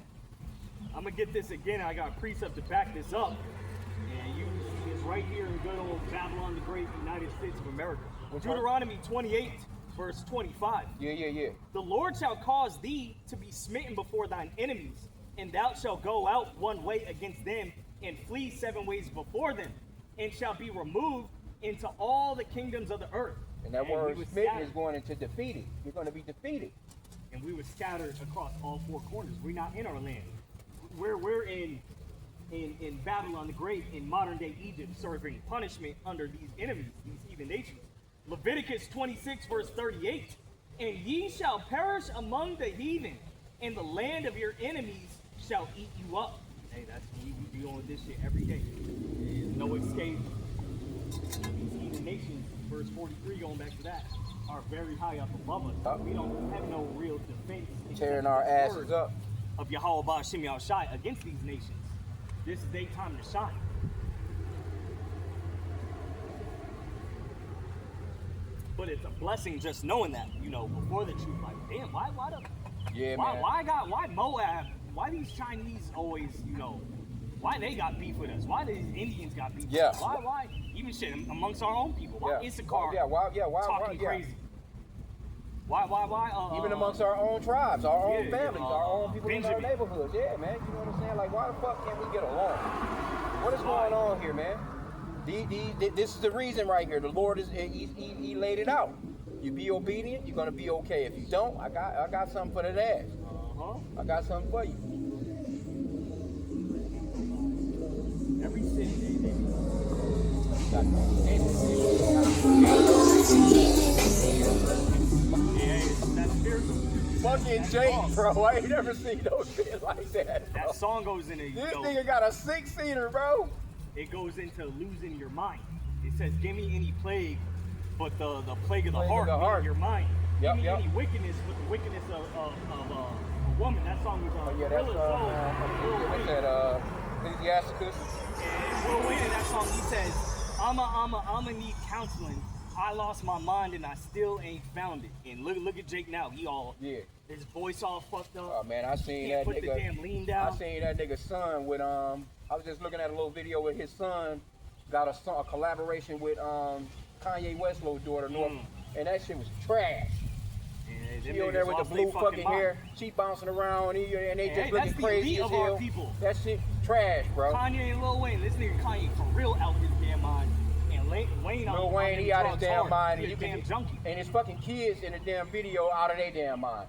I'm gonna get this again. I got a precept to back this up. And you see this right here in good old Babylon the Great, United States of America. Deuteronomy 28, verse 25. Yeah. The Lord shall cause thee to be smitten before thine enemies, and thou shalt go out one way against them, and flee 7 ways before them, and shall be removed into all the kingdoms of the earth. And that word smitten is going into defeated. You're going to be defeated. And we were scattered across all 4 corners. We're not in our land. We're in Babylon the Great, in modern day Egypt, serving punishment under these enemies, these heathen nations. Leviticus 26, verse 38. And ye shall perish among the heathen, and the land of your enemies shall eat you up. Hey, that's we be on this shit every day. There's no escape. These heathen nations, verse 43, going back to that, are very high up above us. We don't have no real defense. Tearing our asses up. Of Yahweh Bashim Al-Shai against these nations. This is their time to shine. But it's a blessing just knowing that, you know, before the truth. Like, damn, why Moab? Why these Chinese always, you know, why they got beef with us? Why these Indians got beef with us? Why? Even shit amongst our own people. Why Issachar talking crazy? Why? Even amongst our own tribes, our own families, our own people in our neighborhoods. Yeah, man. You know what I'm saying? Like, why the fuck can't we get along? What is going on here, man? This is the reason right here. The Lord he laid it out. You be obedient, you're gonna be okay. If you don't, I got something for that ass. I got something for you. Every city they Fucking Jake, bro. I ain't never seen no shit like that. Bro. That song goes in. This nigga got a 6-seater, bro. It goes into losing your mind. It says, "Give me any plague, but the plague of the heart, your mind. Give me any wickedness, but the wickedness of a woman." That song was what's that? Ecclesiasticus. And Lil Wayne in that song, he says, "I'ma need counseling. I lost my mind and I still ain't found it." And look at Jake now. He all his voice all fucked up. Oh man, I seen that put nigga. The damn lean down. I seen that nigga's son with I was just looking at a little video with his son. Got a collaboration with Kanye West's little daughter, North, and that shit was trash. She over there with the blue fucking hair, she bouncing around, and they just looking crazy as hell. That shit trash, bro. Kanye and Lil Wayne, this nigga Kanye for real out his damn mind. And Wayne Lil Wayne, he out his damn mind. He a damn junkie. And his fucking kids in the damn video out of their damn mind.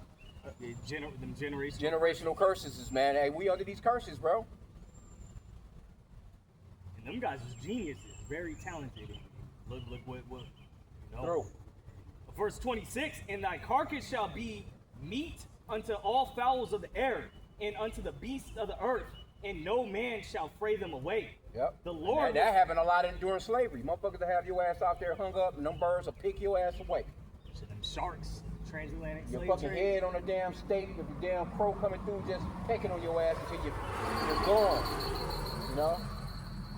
Them Generational curses, man. Hey, we under these curses, bro. And them guys is geniuses, very talented. Look what you know. True. Verse 26, and thy carcass shall be meat unto all fowls of the air, and unto the beasts of the earth, and no man shall fray them away. Yep. The Lord. That happened a lot during slavery. Motherfuckers will have your ass out there hung up, and them birds will pick your ass away. So them sharks, transatlantic Your slave fucking trade. head on a damn stake with the damn crow coming through, just pecking on your ass until you're gone. You know?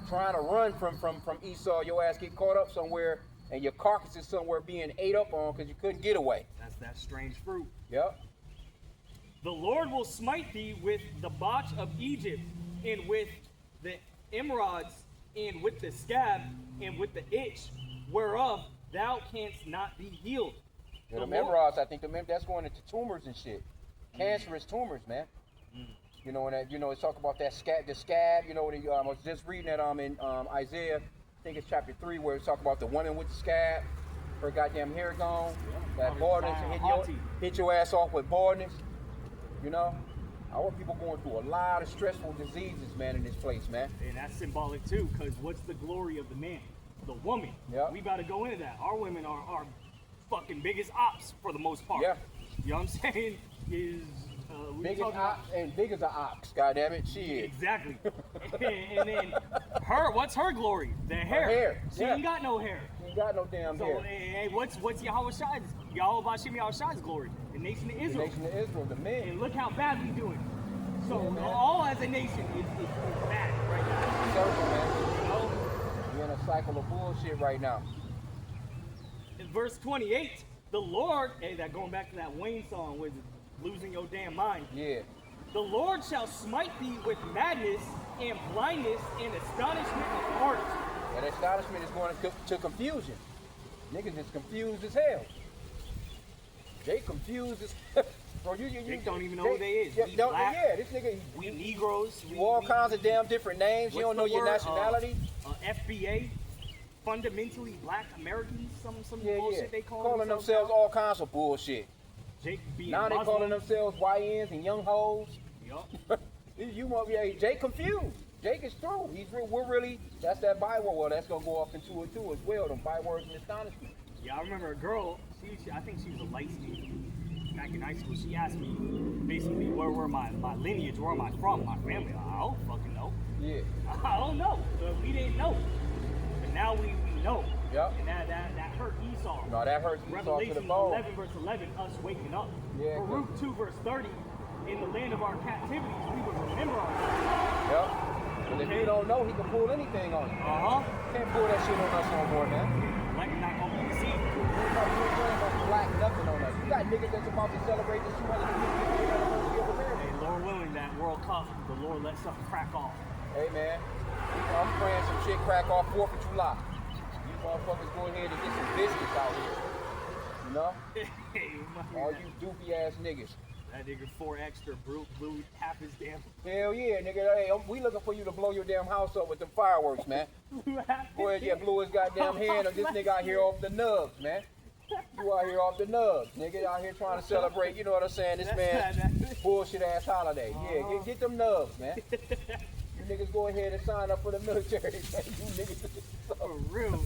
Trying to run from Esau, your ass get caught up somewhere, and your carcass is somewhere being ate up on because you couldn't get away. That's that strange fruit. Yep. The Lord will smite thee with the botch of Egypt, and with the emerods, and with the scab, and with the itch, whereof thou canst not be healed. Yeah, the emerods, I think that's going into tumors and shit. Cancerous tumors, man. You know, and that, it's talk about that the scab. You know, I was just reading that in Isaiah, I think it's chapter 3, where it's talking about the woman with the scab, her goddamn hair gone, that baldness, and hit your ass off with baldness. You know, our people going through a lot of stressful diseases, man, in this place, man. And that's symbolic too, because what's the glory of the man? The woman. Yeah. We got to go into that. Our women are our fucking biggest ops for the most part. Yeah. You know what I'm saying? Is biggest ox and big as an ox, goddamn it, she is. Exactly. and then what's her glory? The hair. Her hair. She ain't got no hair. She ain't got no damn So hair. hey, what's Yahweh Shai's glory? The nation of Israel. The nation of Israel, the men. And look how bad we doing. So Yeah, all as a nation is bad right now. Circle, man. You know? We're in a cycle of bullshit right now. In verse 28, the Lord, that going back to that Wayne song with losing your damn mind. Yeah. The Lord shall smite thee with madness and blindness and astonishment of heart. And astonishment is going to confusion. Niggas is confused as hell. They confused as bro, you They don't even know who they is. Yeah, We black, this nigga. we Negroes. You all kinds of damn different names. You don't know your nationality. FBA, fundamentally black Americans, some Yeah, bullshit they calling themselves all kinds of bullshit. Jake being Now they Muslim. calling themselves YNs and young hoes. Yup. You want me? Jake confused. Jake is through. We're really. That's that byword. Well, that's gonna go off into it too as well. Them bywords and astonishment. Yeah, I remember a girl. I think she was a light skin back in high school. She asked me basically where my lineage, where am I from, my family. I don't fucking know. Yeah. I don't know. We didn't know, but now we know. Yep. And that hurt Esau. No, that hurts Esau to the Revelation bone. 11 verse 11, us waking up. Yeah, Baruch 2 verse 30, in the land of our captivities, we will remember our lives. Yep. And if you don't know, he can pull anything on you. Can't pull that shit on us no more, man. Like not gonna be deceived. You ain't gonna black nothing on us. You got niggas that's about to celebrate the 250th anniversary of America. Hey, Lord willing, that World Cup, the Lord let something crack off. Hey, man. I'm praying some shit crack off 4th of July. You motherfuckers go ahead and get some business out here. You know? Hey, All you doopy ass niggas. that nigga 4 extra blew half his damn. Hell yeah, nigga. Hey, we looking for you to blow your damn house up with them fireworks, man. Go ahead, yeah, blew his goddamn hand on this nigga out here off the nubs, man. You out here off the nubs, nigga. Out here trying to celebrate, you know what I'm saying? This man bullshit ass holiday. Yeah, get them nubs, man. You niggas go ahead and sign up for the military, man. You niggas For real.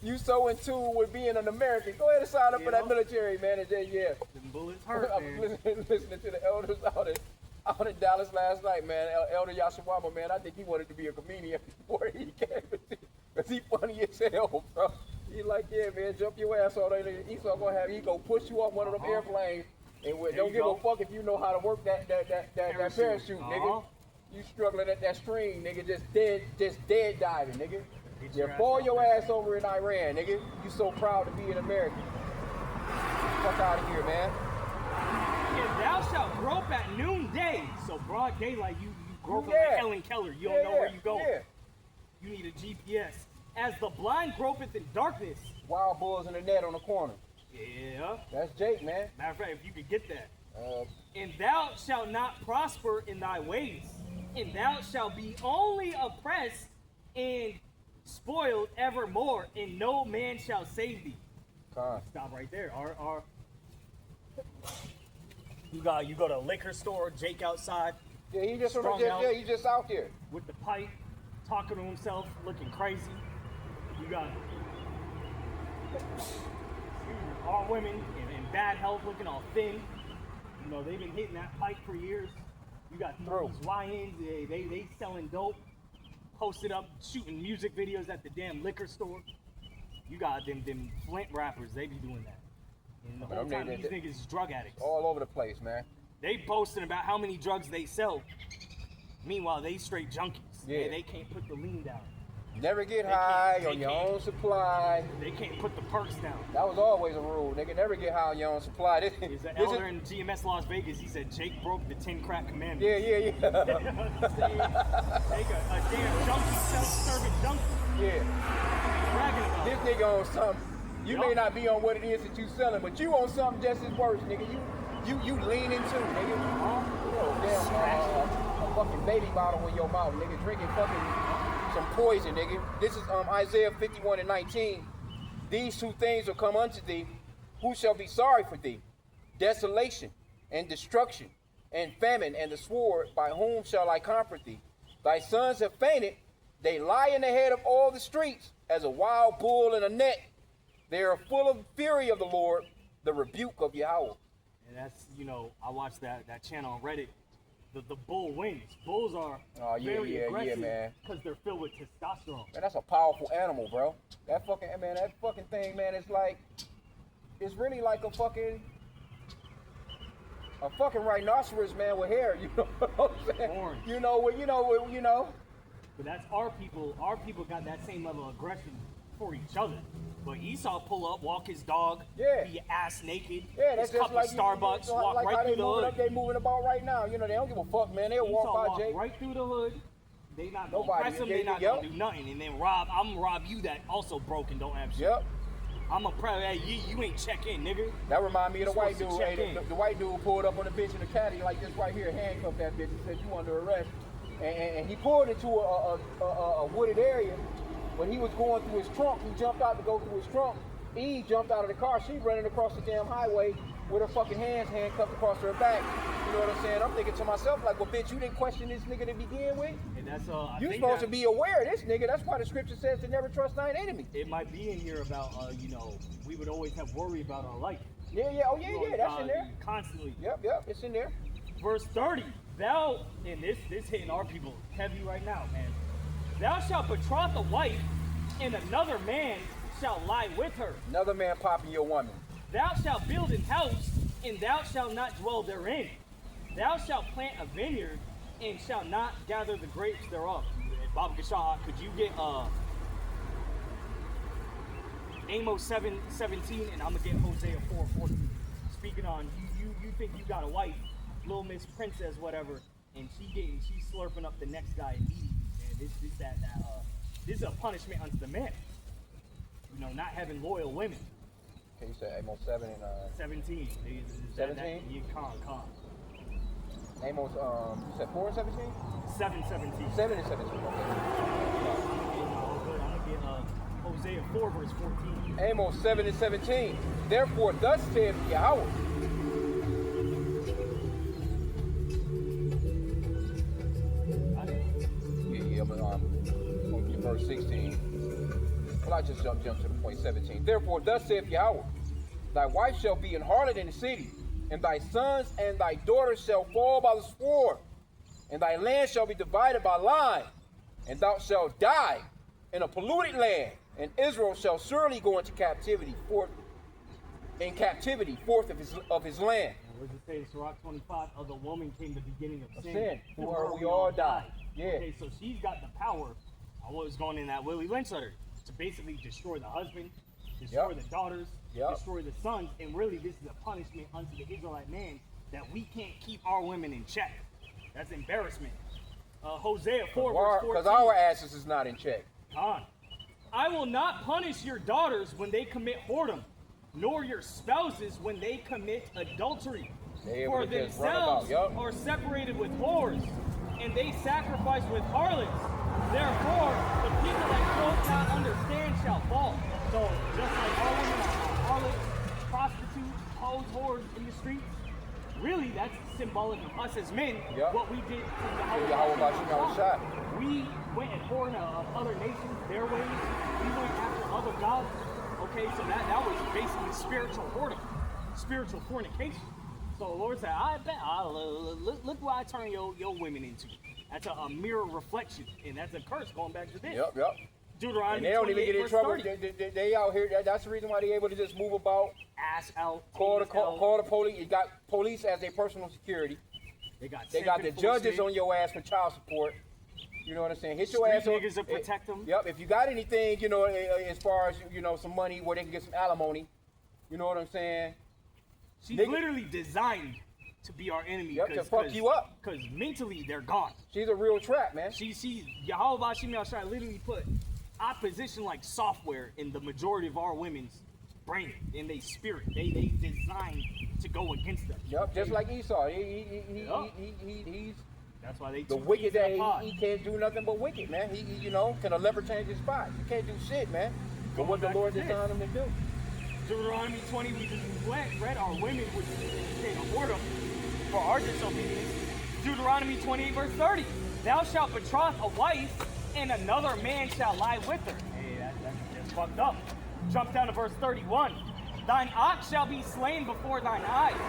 you so in tune with being an American. Go ahead and sign up for that military, man. And then, yeah. Them bullets hurt, I man. was listening to the elders out in Dallas last night, man. Elder Yashawama, man, I think he wanted to be a comedian before he came. Because he funny as hell, bro. He like, yeah, man, jump your ass on there. Esau gonna have, he gonna push you off one of them airplanes. And don't give a fuck if you know how to work that parachute, nigga. You struggling at that string, nigga, just dead diving, nigga. Yeah, fall your ass over in Iran, nigga. You so proud to be an American. Fuck out of here, man. And thou shalt grope at noonday. So broad daylight, you groping like Helen Keller. You don't know where you going. Yeah. You need a GPS. As the blind gropeth in darkness. Wild bulls in the net on the corner. Yeah. That's Jake, man. Matter of fact, if you could get that. And thou shalt not prosper in thy ways. And thou shalt be only oppressed and spoiled evermore, and no man shall save thee. Con. Stop right there. You go to a liquor store, Jake outside. Yeah, he just Strung out. yeah, he's just out there. With the pipe, talking to himself, looking crazy. You got all women in bad health, looking all thin. You know, they've been hitting that pipe for years. You got these YNs, they selling dope, posted up, shooting music videos at the damn liquor store. You got them Flint rappers, they be doing that. And the whole time these niggas is drug addicts. All over the place, man. They boasting about how many drugs they sell. Meanwhile, they straight junkies. Yeah. They can't put the lean down. Never get high on your own supply. They can't put the perks down. That was always a rule, nigga. Never get high on your own supply. There's an elder in GMS Las Vegas. He said Jake broke the 10 crack commandments. Yeah. You know what I'm saying? Take a damn junkie, self-serving junkie. Yeah. Bragging about This it. nigga on something. You may not be on what it is that you selling, but you on something just as worse, nigga. You lean into, nigga. A fucking baby bottle in your mouth, nigga. Drinking fucking some poison, nigga. This is Isaiah 51:19. These two things will come unto thee. Who shall be sorry for thee? Desolation and destruction and famine and the sword. By whom shall I comfort thee? Thy sons have fainted. They lie in the head of all the streets as a wild bull in a net. They are full of fury of the Lord, the rebuke of Yahweh. And that's, you know, I watched that channel on Reddit. The bull wins. Bulls are very aggressive because they're filled with testosterone. Man, that's a powerful animal, bro. That fucking thing, man, it's really like a fucking rhinoceros, man, with hair. You know what I'm saying? Orange. You know. But that's our people. Our people got that same level of aggression for each other. But Esau pull up, walk his dog, be ass naked, that's his cup just like of Starbucks, walk like right through the hood. They moving about right now. You know, they don't give a fuck, man. They'll walk by Jake. Right through the hood. They not gonna press him, they not gonna do nothing. And then I'm gonna rob you that also broke and don't have shit. Yep. I'm a pro. Hey, you ain't check in, nigga. That remind me of the white dude. Hey, the white dude pulled up on the bitch in the caddy like this right here, handcuffed that bitch. He said, "You under arrest." And he pulled into a wooded area. When he was going through his trunk, he jumped out to go through his trunk. Eve jumped out of the car. She running across the damn highway with her fucking hands handcuffed across her back. You know what I'm saying? I'm thinking to myself, like, well, bitch, you didn't question this nigga to begin with? And that's you supposed to be aware of this nigga. That's why the scripture says to never trust thine enemy. It might be in here about, we would always have worry about our life. Yeah. Oh, yeah. That's in there. Constantly. Yep. It's in there. Verse 30. Thou, and this hitting our people heavy right now, man. Thou shalt betroth a wife, and another man shall lie with her. Another man popping your woman. Thou shalt build an house, and thou shalt not dwell therein. Thou shalt plant a vineyard, and shalt not gather the grapes thereof. Baba Gashah, could you get Amos 7:17, and I'm gonna get Hosea 4:14. Speaking on you think you got a wife, little Miss Princess, whatever, and she's slurping up the next guy immediately. Man, this is a punishment unto the man. You know, not having loyal women. Okay, you said Amos 7 and 17. 17? Yeah, con. Amos, you said 4 and 17? 7:17. 7 and 17. Okay. I'm gonna get Hosea 4 verse 14. Amos 7 and 17. Therefore, thus saith Yahweh. Yeah, but I'm gonna get verse 16. Well, I just jump to the point 17. Therefore, thus saith Yahweh, thy wife shall be an harlot in the city, and thy sons and thy daughters shall fall by the sword, and thy land shall be divided by line, and thou shalt die in a polluted land, and Israel shall surely go into captivity forth of his land. What does it say in Sirach 25? Of the woman came the beginning of sin. For her we all die. Yeah. Okay, so she's got the power. What was going in that Willie Lynch letter to basically destroy the husband, destroy the daughters, destroy the sons, and really this is a punishment unto the Israelite man that we can't keep our women in check. That's embarrassment. Hosea 4 verse 14. Because our asses is not in check. I will not punish your daughters when they commit whoredom, nor your spouses when they commit adultery. For themselves are separated with whores, and they sacrifice with harlots. Therefore, the people that quote not understand shall fall. So, just like all women are harlots, prostitutes, hoes, whores in the streets, really, that's symbolic of us as men. Yep. What we did to Yahweh. We went and whoring of other nations, their ways. We went after other gods. Okay, so that was basically spiritual whoredom, spiritual fornication. So the Lord said, I bet, look what I turn your women into. That's a mirror reflection, and that's a curse going back to this. Yep. Deuteronomy And they don't even get in trouble. 30. They out here. That's the reason why they're able to just move about. Ass out. Call the police. You got police as their personal security. They got the judges on your ass for child support. You know what I'm saying? Hit your ass. Niggas to protect them. Yep. If you got anything, as far as some money where they can get some alimony. You know what I'm saying? She's literally designed to be our enemy. Yep, to fuck you up. Because mentally they're gone. She's a real trap, man. Yahweh Shimei literally put opposition like software in the majority of our women's brain, in their spirit. They designed to go against them. Yep, just like Esau. He's that's why they the wicked that he can't do nothing but wicked, man. He can a leopard change his spot? You can't do shit, man. But what the Lord designed him to do. Deuteronomy 20, we just read our women would became a whoredom for our disobedience. Deuteronomy 28 verse 30. Thou shalt betroth a wife, and another man shall lie with her. Hey, that's fucked up. Jump down to verse 31. Thine ox shall be slain before thine eyes,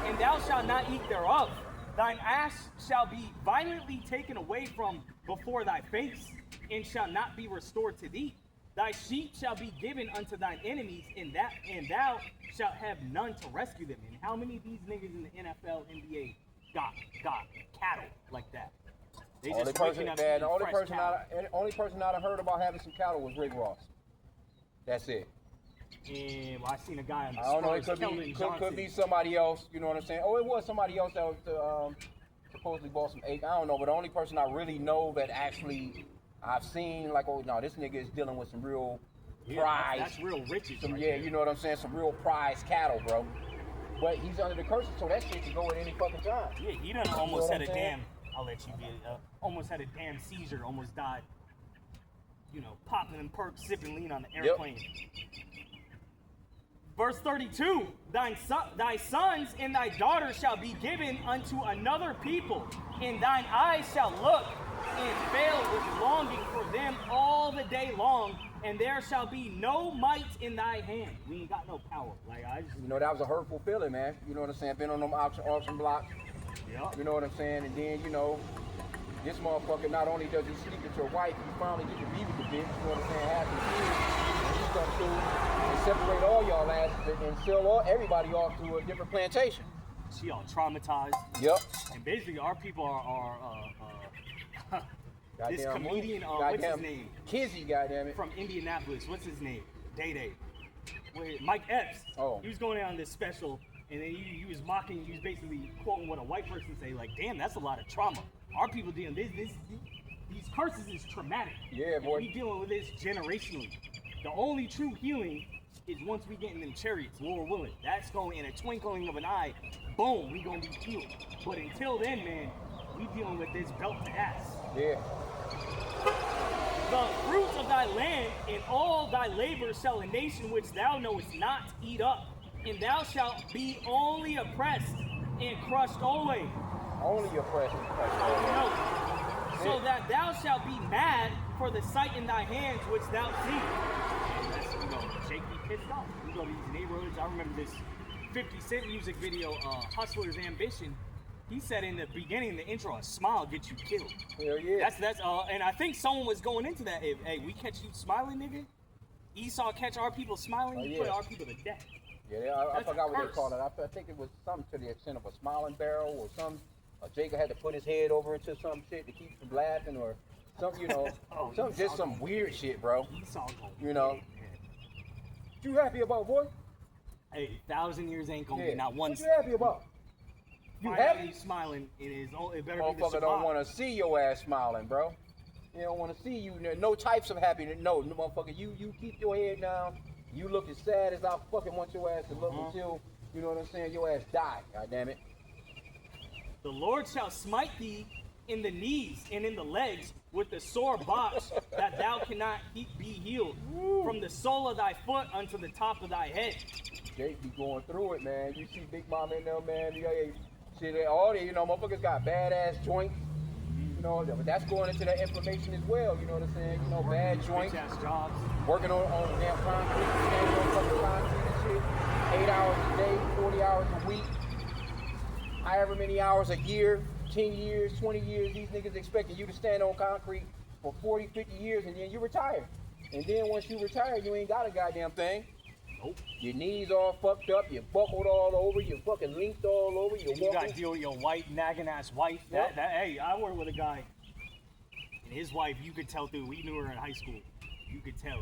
and thou shalt not eat thereof. Thine ass shall be violently taken away from before thy face, and shall not be restored to thee. Thy sheep shall be given unto thine enemies, and thou shalt have none to rescue them. And how many of these niggas in the NFL, NBA got cattle like that? They Only person I heard about having some cattle was Rick Ross. That's it. And I seen a guy on the I don't know. It could be somebody else. You know what I'm saying? Oh, it was somebody else that was supposedly bought some eggs. I don't know, but the only person I really know that actually I've seen like, oh no, this nigga is dealing with some real prize. That's real riches. You know what I'm saying? Some real prize cattle, bro. But he's under the curse, so that shit can go at any fucking time. Yeah, he done almost had a damn. I'll let you be. Almost had a damn seizure. Almost died. Popping them perks, sipping lean on the airplane. Yep. Verse 32, thy sons and thy daughters shall be given unto another people, and thine eyes shall look and fail with longing for them all the day long, and there shall be no might in thy hand. We ain't got no power. That was a hurtful feeling, man. You know what I'm saying? Been on them auction blocks. Yep. You know what I'm saying? And then, this motherfucker, not only does he sleep with your wife, he finally get to be with the bitch. You know what I'm saying? Have some kids. And he come through and separate all y'all asses and sell everybody off to a different plantation. She all traumatized. Yep. And basically, our people are this comedian, what's his name? Kizzy, goddammit. From Indianapolis. What's his name? Day. Wait, Mike Epps. Oh. He was going on this special, and then he was mocking, he was basically quoting what a white person say, like, damn, that's a lot of trauma. Our people dealing these curses is traumatic. Yeah, boy. We dealing with this generationally. The only true healing is once we get in them chariots, Lord willing. That's going in a twinkling of an eye. Boom, we gonna be healed. But until then, man, we dealing with this belt to ass. Yeah. The fruit of thy land and all thy labor shall a nation which thou knowest not eat up, and thou shalt be only oppressed and crushed always. Only oppressed and crushed always. So that thou shalt be mad for the sight in thy hands which thou seest. Jake be pissed off. We go to these neighborhoods. I remember this 50 Cent music video, Hustler's Ambition. He said in the beginning, in the intro, a smile gets you killed. Hell yeah. That's and I think someone was going into that. Hey, we catch you smiling, nigga. Esau catch our people smiling, you put our people to death. Yeah, I forgot what they called it. I think it was something to the extent of a smiling barrel or some. Jacob had to put his head over into some shit to keep from laughing or something, some weird shit, bro. Esau You happy about, boy? Hey, 1,000 years ain't gonna be not one. What you happy about? You happy? Smiling, it better motherfucker be the don't want to see your ass smiling, bro. They don't want to see you. No types of happiness. No, motherfucker, you keep your head down. You look as sad as I fucking want your ass to look until, you know what I'm saying, your ass die, goddammit. The Lord shall smite thee in the knees and in the legs with the sore box that thou cannot be healed. From the sole of thy foot unto the top of thy head. Jake be going through it, man. You see Big Mama in there, man. Shit, all the, motherfuckers got badass joints. But that's going into that inflammation as well. You know what I'm saying? Bad joints. Bitch-ass jobs. Working on damn concrete, standing on fucking concrete and shit. 8 hours a day, 40 hours a week. However many hours a year, 10 years, 20 years, these niggas expecting you to stand on concrete for 40, 50 years and then you retire. And then once you retire, you ain't got a goddamn thing. Nope. Your knees all fucked up, you're buckled all over, you're fucking linked all over, You got to deal with your white, nagging ass wife. Yep. Hey, I worked with a guy, and his wife, you could tell through, we knew her in high school. You could tell,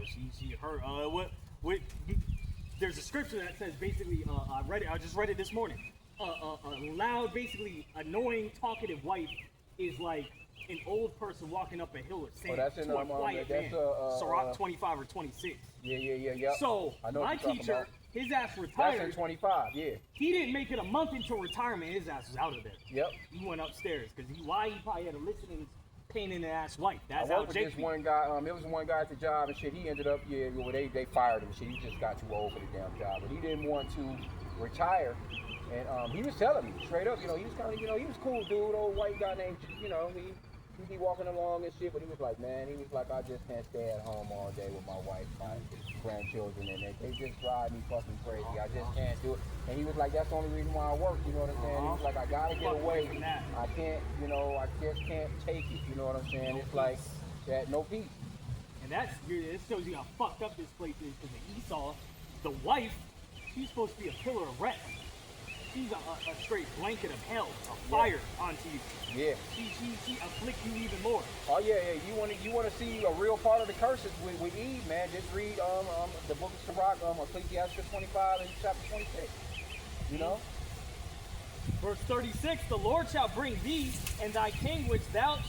there's a scripture that says basically, I just read it this morning. A loud, basically annoying, talkative wife is like an old person walking up a hill of sand that's in to a quiet man. Sirach 25 or 26. Yeah. So, my teacher, his ass retired. That's in 25, yeah. He didn't make it a month into retirement. His ass was out of there. Yep. He went upstairs because he probably had a listening pain in the ass wife. That's I how worked with Jake this one guy. It was one guy at the job and shit. He ended up, they fired him. Shit, he just got too old for the damn job. But he didn't want to retire. And he was telling me straight up, he was kind of, he was cool dude, old white guy named, he'd be walking along and shit, but he was like, I just can't stay at home all day with my wife, my grandchildren, and they just drive me fucking crazy. I just can't do it. And he was like, that's the only reason why I work, you know what I'm saying? He was like, I gotta get away. I can't, I just can't take it, you know what I'm saying? It's like, that no peace. And it shows you how fucked up this place is because of Esau, the wife, she's supposed to be a pillar of rest. She's a straight blanket of hell, of fire onto you. Yeah. She afflicts you even more. Oh yeah. You wanna see a real part of the curses with Eve, man? Just read the book of Sirach, Ecclesiastes 25 and chapter 26. Verse 36, the Lord shall bring thee and thy king which thou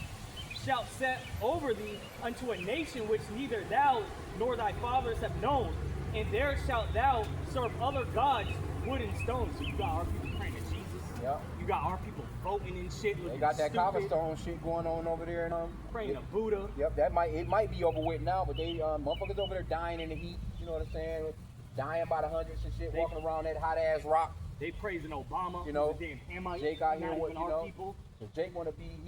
shalt set over thee unto a nation which neither thou nor thy fathers have known, and there shalt thou serve other gods, wood and stone. So you got our people praying to Jesus. Yep. You got our people voting and shit. They got that cobblestone shit going on over there, and praying to Buddha. Yep, it might be over with now, but they motherfuckers over there dying in the heat. You know what I'm saying? Dying by the hundreds and shit, walking around that hot ass rock. They praising Obama. The damn Hamite. Jake out here with people. So Jake want to be.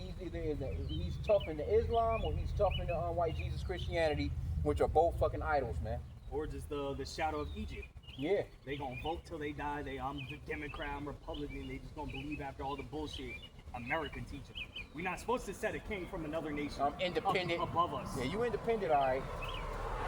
He's tough in the Islam or he's tough in the white Jesus Christianity, which are both fucking idols, man. Or just the shadow of Egypt. Yeah. They gonna vote till they die. I'm Democrat, I'm Republican. They just gonna believe after all the bullshit America teaches. We're not supposed to set a king from another nation. Independent. Above us. Yeah, you independent, all right.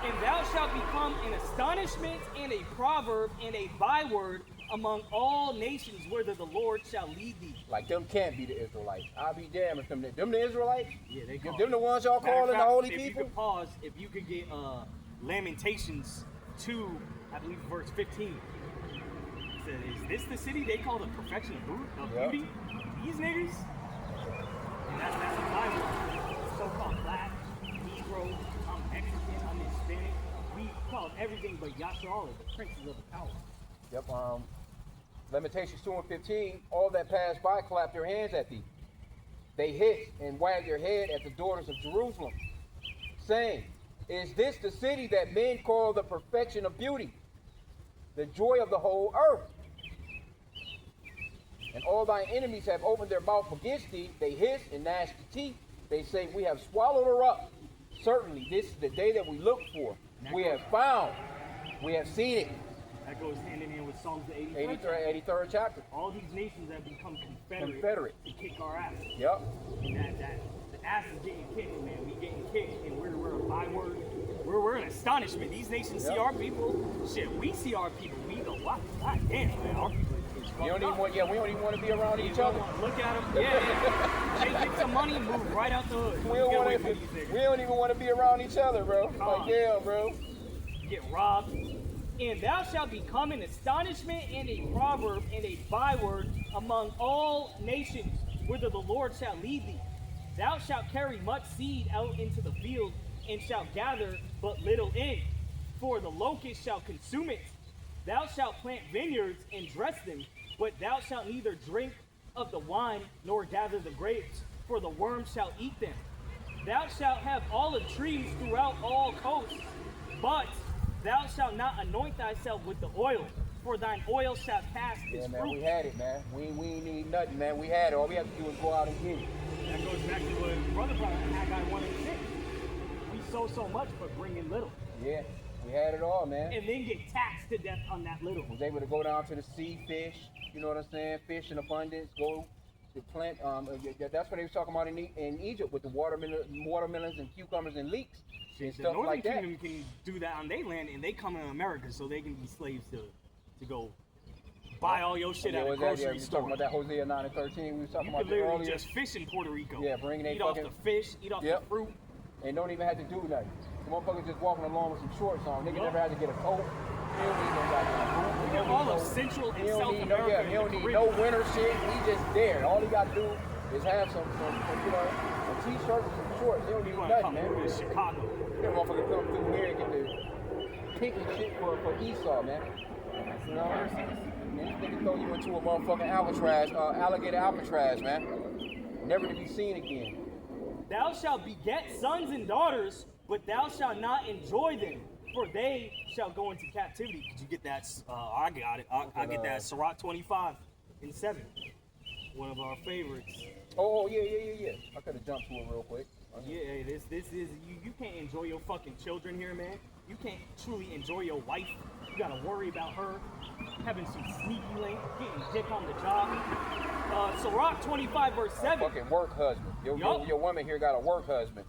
And thou shalt become an astonishment and a proverb and a byword among all nations, whither the Lord shall lead thee. Like them can't be the Israelites. I'll be damned if them the Israelites. Yeah, they call them the ones y'all calling the holy people. If you could pause, if you could get Lamentations 2, I believe verse 15. It says, is this the city they call the perfection of beauty? These niggas? And that's a Bible. So-called black, Negro, I'm Mexican, I'm Hispanic. We call everything but Yasharala, the princes of the power. Yep, Lamentations 2 and 15, all that passed by clapped their hands at thee. They hissed and wagged their head at the daughters of Jerusalem, saying, is this the city that men call the perfection of beauty, the joy of the whole earth? And all thy enemies have opened their mouth against thee. They hiss and gnash the teeth. They say, we have swallowed her up. Certainly, this is the day that we look for. We have found. We have seen it. That goes hand in hand with Psalms the 83rd chapter. All these nations have become confederate to kick our ass. Yep. And the ass is getting kicked, man. We getting kicked, and we're a byword. We're in astonishment. These nations see our people. Shit, we see our people. We go, wow, god damn, man. Our people is we don't even want to be around each other. Look at them. Yeah. They get some money and move right out the hood. We don't even want to be around each other, bro. Like, damn, bro. Get robbed. And thou shalt become an astonishment and a proverb and a byword among all nations, whither the Lord shall lead thee. Thou shalt carry much seed out into the field, and shalt gather but little in, for the locust shall consume it. Thou shalt plant vineyards and dress them, but thou shalt neither drink of the wine nor gather the grapes. for the worm shall eat them. Thou shalt have olive trees throughout all coasts, but thou shalt not anoint thyself with the oil, for thine oil shall cast its Yeah, man, fruit. we had it, man. We ain't need nothing, man. We had it. All we have to do is go out and get it. That goes back to what brother brought up, Haggai 1 and 6. We sow so much, but bring in little. Yeah, we had it all, man. And then get taxed to death on that little. Was able to go down to the sea, fish, you know what I'm saying? Fish in abundance, go to plant. That's what they was talking about in Egypt with the watermelons and cucumbers and leeks and The stuff Northern like that. Kingdom can do that on their land, and they come to America so they can be slaves to go buy all your shit at a grocery we was store. talking about that Hosea 9 and 13. We was talking You about could that literally earlier. just fish in Puerto Rico. Yeah, bringing they eat off fucking- the fish, eat off Yep. the fruit. And don't even have to do nothing. The motherfuckers just walking along with some shorts on. Niggas Yup. never had to get a coat. They don't need no goddamn boot. They don't All need of no- Central and he don't South need America. No, he don't need no winter shit. He just there. All he got to do is have some you know, a t-shirt and some shorts. They don't You need want to nothing, come man. to Chicago. That motherfucker come through here and get the pink and shit for Esau, man. You know? Man, this nigga throw you into a motherfucking alligator Alcatraz, man. Never to be seen again. Thou shalt beget sons and daughters, but thou shalt not enjoy them, for they shall go into captivity. Did you get that? I got it. I get that. Sirach 25 and 7. One of our favorites. Oh, yeah. I could have jumped to it real quick. Yeah, this is you can't enjoy your fucking children here, man. You can't truly enjoy your wife. You gotta worry about her having some sneaky link, getting dick on the job. Sirach 25 verse 7. Fucking work husband. Your woman here got a work husband.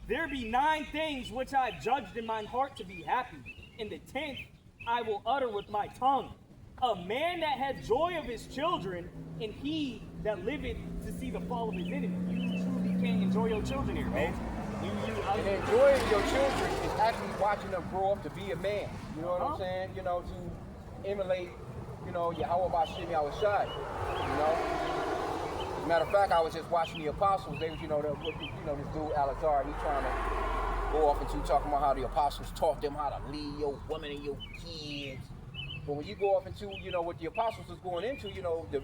There be 9 things which I judged in mine heart to be happy. In the 10th I will utter with my tongue. A man that has joy of his children, and he that liveth to see the fall of his enemy. You truly can't enjoy your children here, man. And enjoying your children is actually watching them grow up to be a man. You know what I'm Uh-huh. saying? You know, to emulate, you know, Yahweh Shimi Awashai. You know? As a matter of fact, I was just watching the apostles. They was, you know, this dude Alazar, he trying to go off into talking about how the apostles taught them how to lead your women and your kids. But when you go off into, you know, what the apostles was going into, you know, the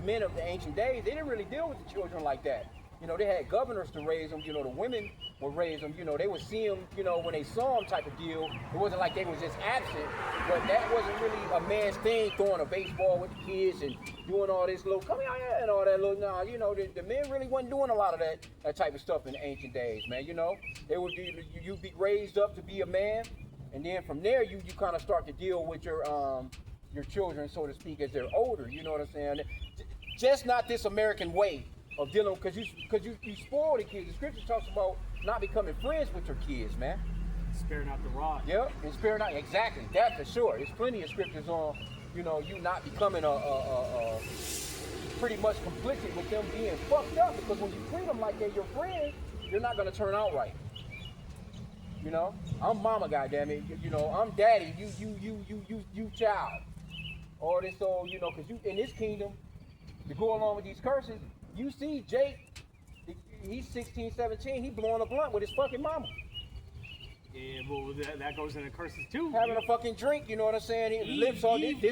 men of the ancient days, they didn't really deal with the children like that. You know, they had governors to raise them. You know, the women would raise them. You know, they would see them, you know, when they saw them type of deal. It wasn't like they was just absent. But that wasn't really a man's thing, throwing a baseball with the kids and doing all this little, come here and all that little, nah, you know, the men really wasn't doing a lot of that type of stuff in the ancient days, man. You know, they would be, you'd be raised up to be a man. And then from there, you kind of start to deal with your children, so to speak, as they're older. You know what I'm saying? Just not this American way of dealing, because you spoil the kids. The scripture talks about not becoming friends with your kids, man. Spare not the rod. Yep, and spare not, exactly, that for sure. There's plenty of scriptures on, you know, you not becoming pretty much complicit with them being fucked up, because when you treat them like they're your friends, you're not going to turn out right. You know, I'm mama, goddammit. You know, I'm daddy. You child. All this old, you know, because you in this kingdom, to go along with these curses, you see Jake, he's 16, 17, he blowing a blunt with his fucking mama. Yeah, well, that goes into curses too. Having a fucking drink, you know what I'm saying? This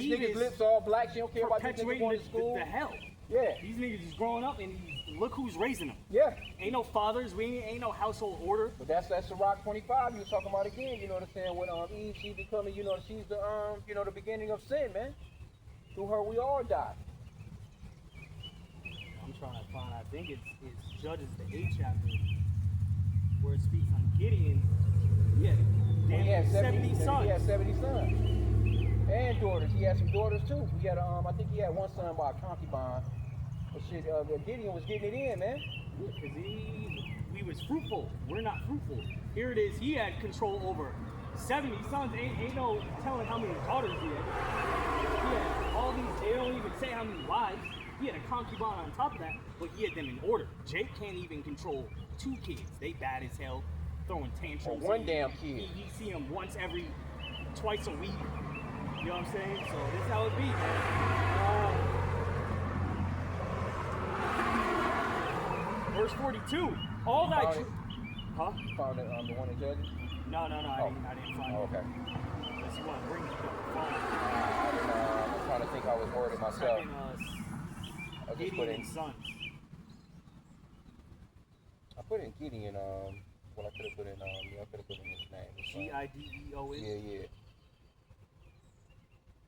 nigga's lips all black. She don't care about this nigga going to school. The hell. Yeah. These niggas is growing up and look who's raising them. Yeah. Ain't no fathers, ain't no household order. But that's Sirach 25 you were talking about again, you know what I'm saying? When Eve, she becoming, you know, she's the the beginning of sin, man. Through her we all die. I'm trying to find, I think it's Judges, the 8th chapter, where it speaks on Gideon. Yeah, He had 70 sons. He had 70 sons. And daughters. He had some daughters too. He had I think he had one son by a concubine. But shit, Gideon was getting it in, man. Yeah, because we was fruitful. We're not fruitful. Here it is, he had control over 70 sons. Ain't no telling how many daughters he had. He had all these, they don't even say how many wives. He had a concubine on top of that, but he had them in order. Jake can't even control 2 kids. They bad as hell, throwing tantrums. Or one damn kid. He see them twice a week. You know what I'm saying? So this is how it be, man. Verse 42. All thy huh? You found it on the one in Judges? No, I didn't find it. Okay. Unless you want to bring it to the phone. I'm trying to think I was wording myself. Second, I just put Gideon in. and sons. I put in Gideon. Well, I could have put in. Yeah, I could have put in his name. Gideon. Yeah.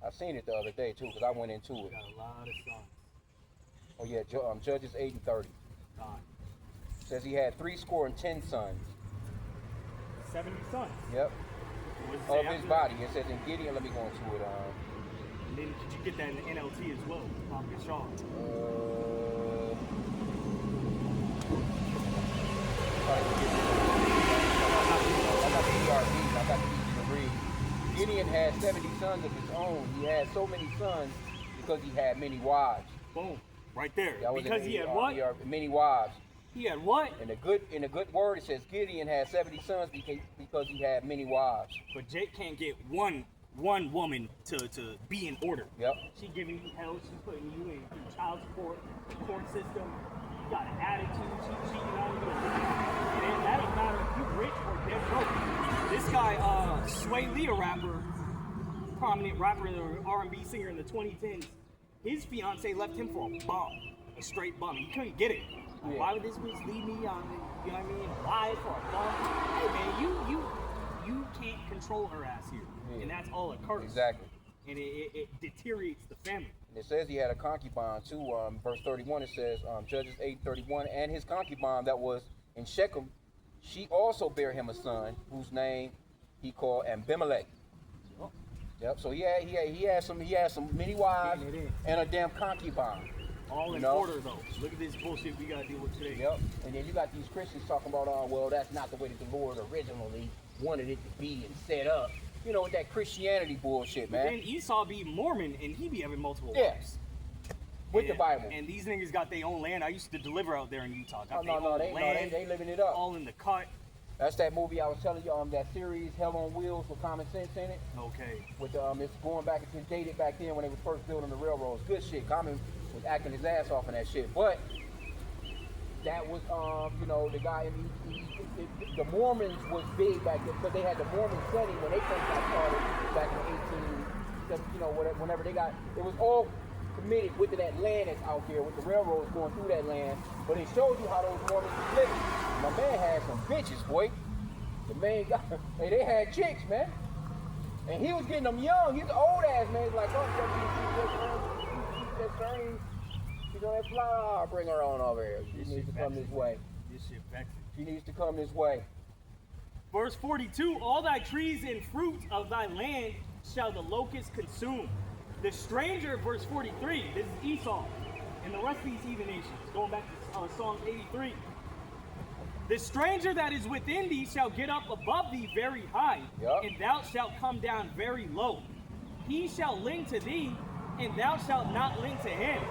I seen it the other day too, because I went into it. Got a lot of sons. Oh yeah, Judges 8 and 30. God. Says he had 70 sons. 70 sons. Yep. What does it Of say his after body. It says in Gideon. Let me go into it. And then could you get that in the NLT as well? Prophet Shaw. I got the ERV. I got the easy to read. Gideon had 70 sons of his own. He had so many sons because he had many wives. Boom. Right there. That was Because in he had the what? many wives. He had what? In a good word, it says Gideon had 70 sons because he had many wives. But Jake can't get one woman to be in order. Yep. She giving you hell. She's putting you in through child support, court system. You got an attitude. She's cheating on you. And that don't matter if you're rich or dead broke. This guy, Sway Lee, a rapper, prominent rapper, R&B singer in the 2010s. His fiance left him for a bum, a straight bum. He couldn't get it. Like, Yeah. why would this bitch leave me on? You know what I mean? Why for a bum? Hey man, you can't control her ass here, and that's all it curse. Exactly. And it deteriorates the family. And it says he had a concubine too. Verse 31, it says, Judges 8:31, and his concubine that was in Shechem, she also bare him a son, whose name he called Abimelech. Oh. Yep. So he had some many wives Getting it in. and a damn concubine. All in order though. Look at this bullshit we gotta deal with today. Yep. And then you got these Christians talking about, well, that's not the way that the Lord originally wanted it to be and set up. You know, with that Christianity bullshit, But man. then Esau be Mormon and he be having multiple Yeah. wives. With the Bible. And these niggas got their own land. I used to deliver out there in Utah. Got their No, own they land, living it up. all in the cut. That's that movie I was telling you, that series Hell on Wheels with Common Sense in it. Okay. With it's going back, it's dated back then when they was first building the railroads. Good shit. Common was acting his ass off in that shit. But that was the guy the Mormons was big back then because they had the Mormon setting when they first got started back in 18, whenever they got, it was all committed with that land that's out there with the railroads going through that land. But it showed you how those Mormons was living. My man had some bitches, boy. The man got, hey, they had chicks, man. And he was getting them young. He's an old ass man. He's like, she's on that flower. Bring her on over here. She needs to come this way. This shit vexing. She needs to come this way. Verse 42, all thy trees and fruit of thy land shall the locust consume. The stranger, verse 43, this is Esau, and the rest of these heathen nations, going back to Psalm 83. The stranger that is within thee shall get up above thee very high, Yup. and thou shalt come down very low. He shall lend to thee, and thou shalt not lend to him.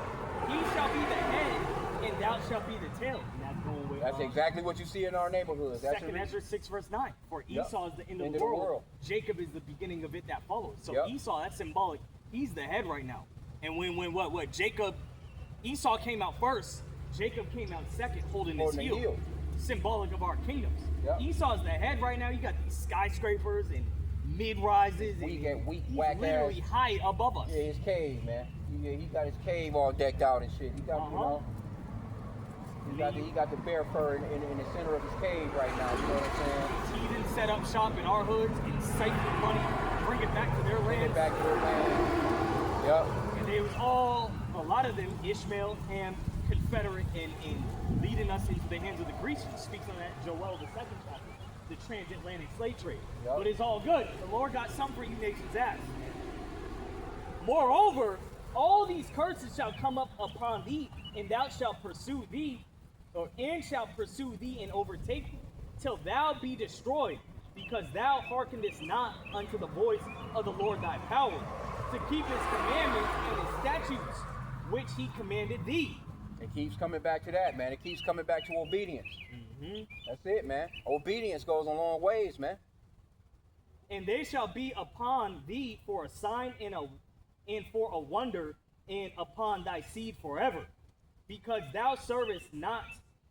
He shall be the head, and thou shalt be the tail. And that's going with That's exactly what you see in our neighborhoods. That's Second Ezra 6 verse 9. For Yup. Esau is the end of the world. Jacob is the beginning of it that follows. So Yup. Esau, that's symbolic. He's the head right now. And when Esau came out first, Jacob came out second, holding his the heel. heel. Symbolic of our kingdoms. Yup. Esau's the head right now. You got these skyscrapers and mid-rises. Weak He's whack literally ass. high above us. Yeah, his cave, man. He got his cave all decked out and shit. He got, he got the bear fur in the center of his cave right now. You know what I'm saying? These heathens set up shop in our hoods and siphon money, bring it back to their Bring land. it back to their land. Yup. And they was a lot of them, Ishmael, Ham, Confederate, and leading us into the hands of the Grecians. Speaks on that Joel, the second chapter, the transatlantic slave trade. Yep. But it's all good. The Lord got something for you nations' ass. Moreover, all these curses shall come up upon thee, and thou shalt pursue thee, and shalt pursue thee and overtake thee, till thou be destroyed, because thou hearkenest not unto the voice of the Lord thy power, to keep his commandments and his statutes, which he commanded thee. It keeps coming back to that, man. It keeps coming back to obedience. That's it, man. Obedience goes a long ways, man. And they shall be upon thee for a sign and for a wonder, and upon thy seed forever, because thou servest not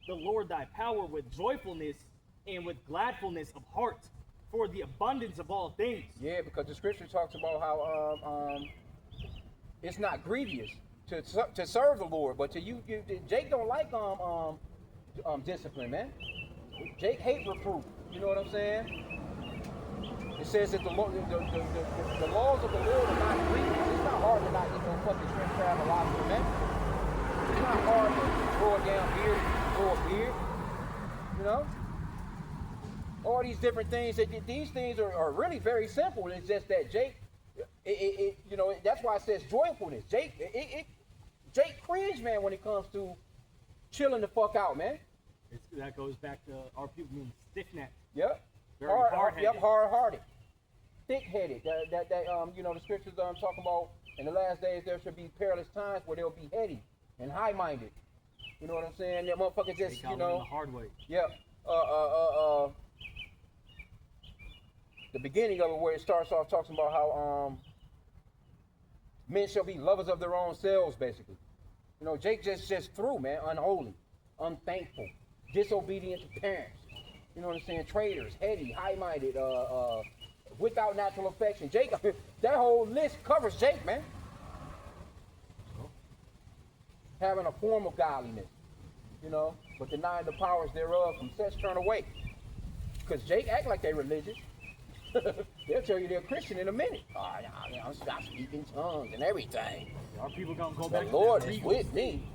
the Lord thy power with joyfulness and with gladfulness of heart, for the abundance of all things. Yeah, because the scripture talks about how it's not grievous to serve the Lord, but to you Jake don't like discipline, man. Jake hate reproof. You know what I'm saying? It says that the laws of the Lord are not grievous. It's not hard to not eat no fucking shrimp, crab, or lobster, man. It's not hard to grow a damn beard, grow a beard. You know? All these different things. These things are really very simple. It's just that Jake, you know, that's why it says joyfulness. Jake cringe, man, when it comes to chilling the fuck out, man. That goes back to our people being stiff-necked. Yep. Very hard-headed. Yep, hard-hearted. Thick-headed. You know, the scriptures I'm talking about, in the last days there should be perilous times where they'll be heady and high-minded. You know what I'm saying? That motherfucker just, you know. The hard way. Yep. The beginning of it where it starts off talking about how men shall be lovers of their own selves, basically. You know, Jake just threw, man, unholy, unthankful, disobedient to parents. You know what I'm saying? Traitors, heady, high-minded, without natural affection. Jake, that whole list covers Jake, man. Having a form of godliness, you know, but denying the powers thereof, from such turn away. Because Jake act like they religious. They'll tell you they're Christian in a minute. Oh, I'm speaking tongues and everything. Our people gonna go back. The Lord is with me.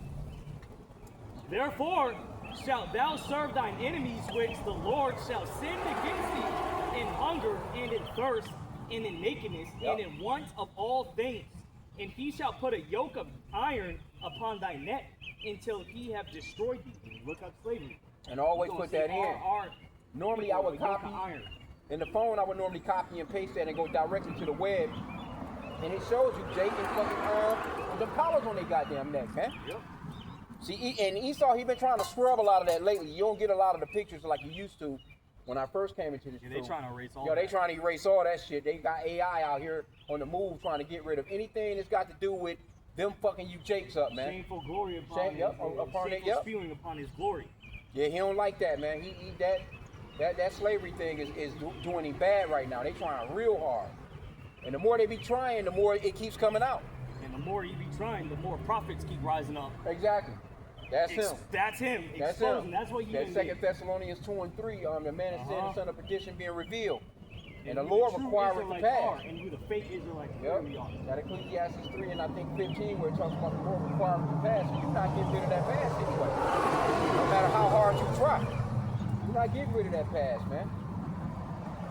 Therefore shalt thou serve thine enemies, which the Lord shall send against thee in hunger and in thirst and in nakedness and in want of all things. And he shall put a yoke of iron upon thy neck until he have destroyed thee. Look up slavery. And always put that in. Normally I would copy. Iron. In the phone, I would normally copy and paste that and go directly to the web. And it shows you Jake and fucking the collars on their goddamn neck, man. Yep. See, and Esau, he been trying to scrub a lot of that lately. You don't get a lot of the pictures like you used to when I first came into this. Yeah, they trying to erase all. Yo, they trying to erase all that shit. They got AI out here on the move trying to get rid of anything that's got to do with them fucking you Jakes up, man. Shameful glory upon Shameful spewing upon his glory. Yeah, he don't like that, man. That slavery thing is doing him bad right now. They trying real hard. And the more they be trying, the more it keeps coming out. And the more you be trying, the more prophets keep rising up. Exactly. That's him. That's him. That's exposing. him. That's what you That 2 Thessalonians 2:3, the man is sin, the son of perdition being revealed. And the Lord requires it to pass. And who the fake Israelites Yep. really are. That Ecclesiastes 3 and I think 15 where it talks about the Lord requiring it to pass. So you're not getting rid of that past anyway. No matter how hard you try. You're not getting rid of that past, man.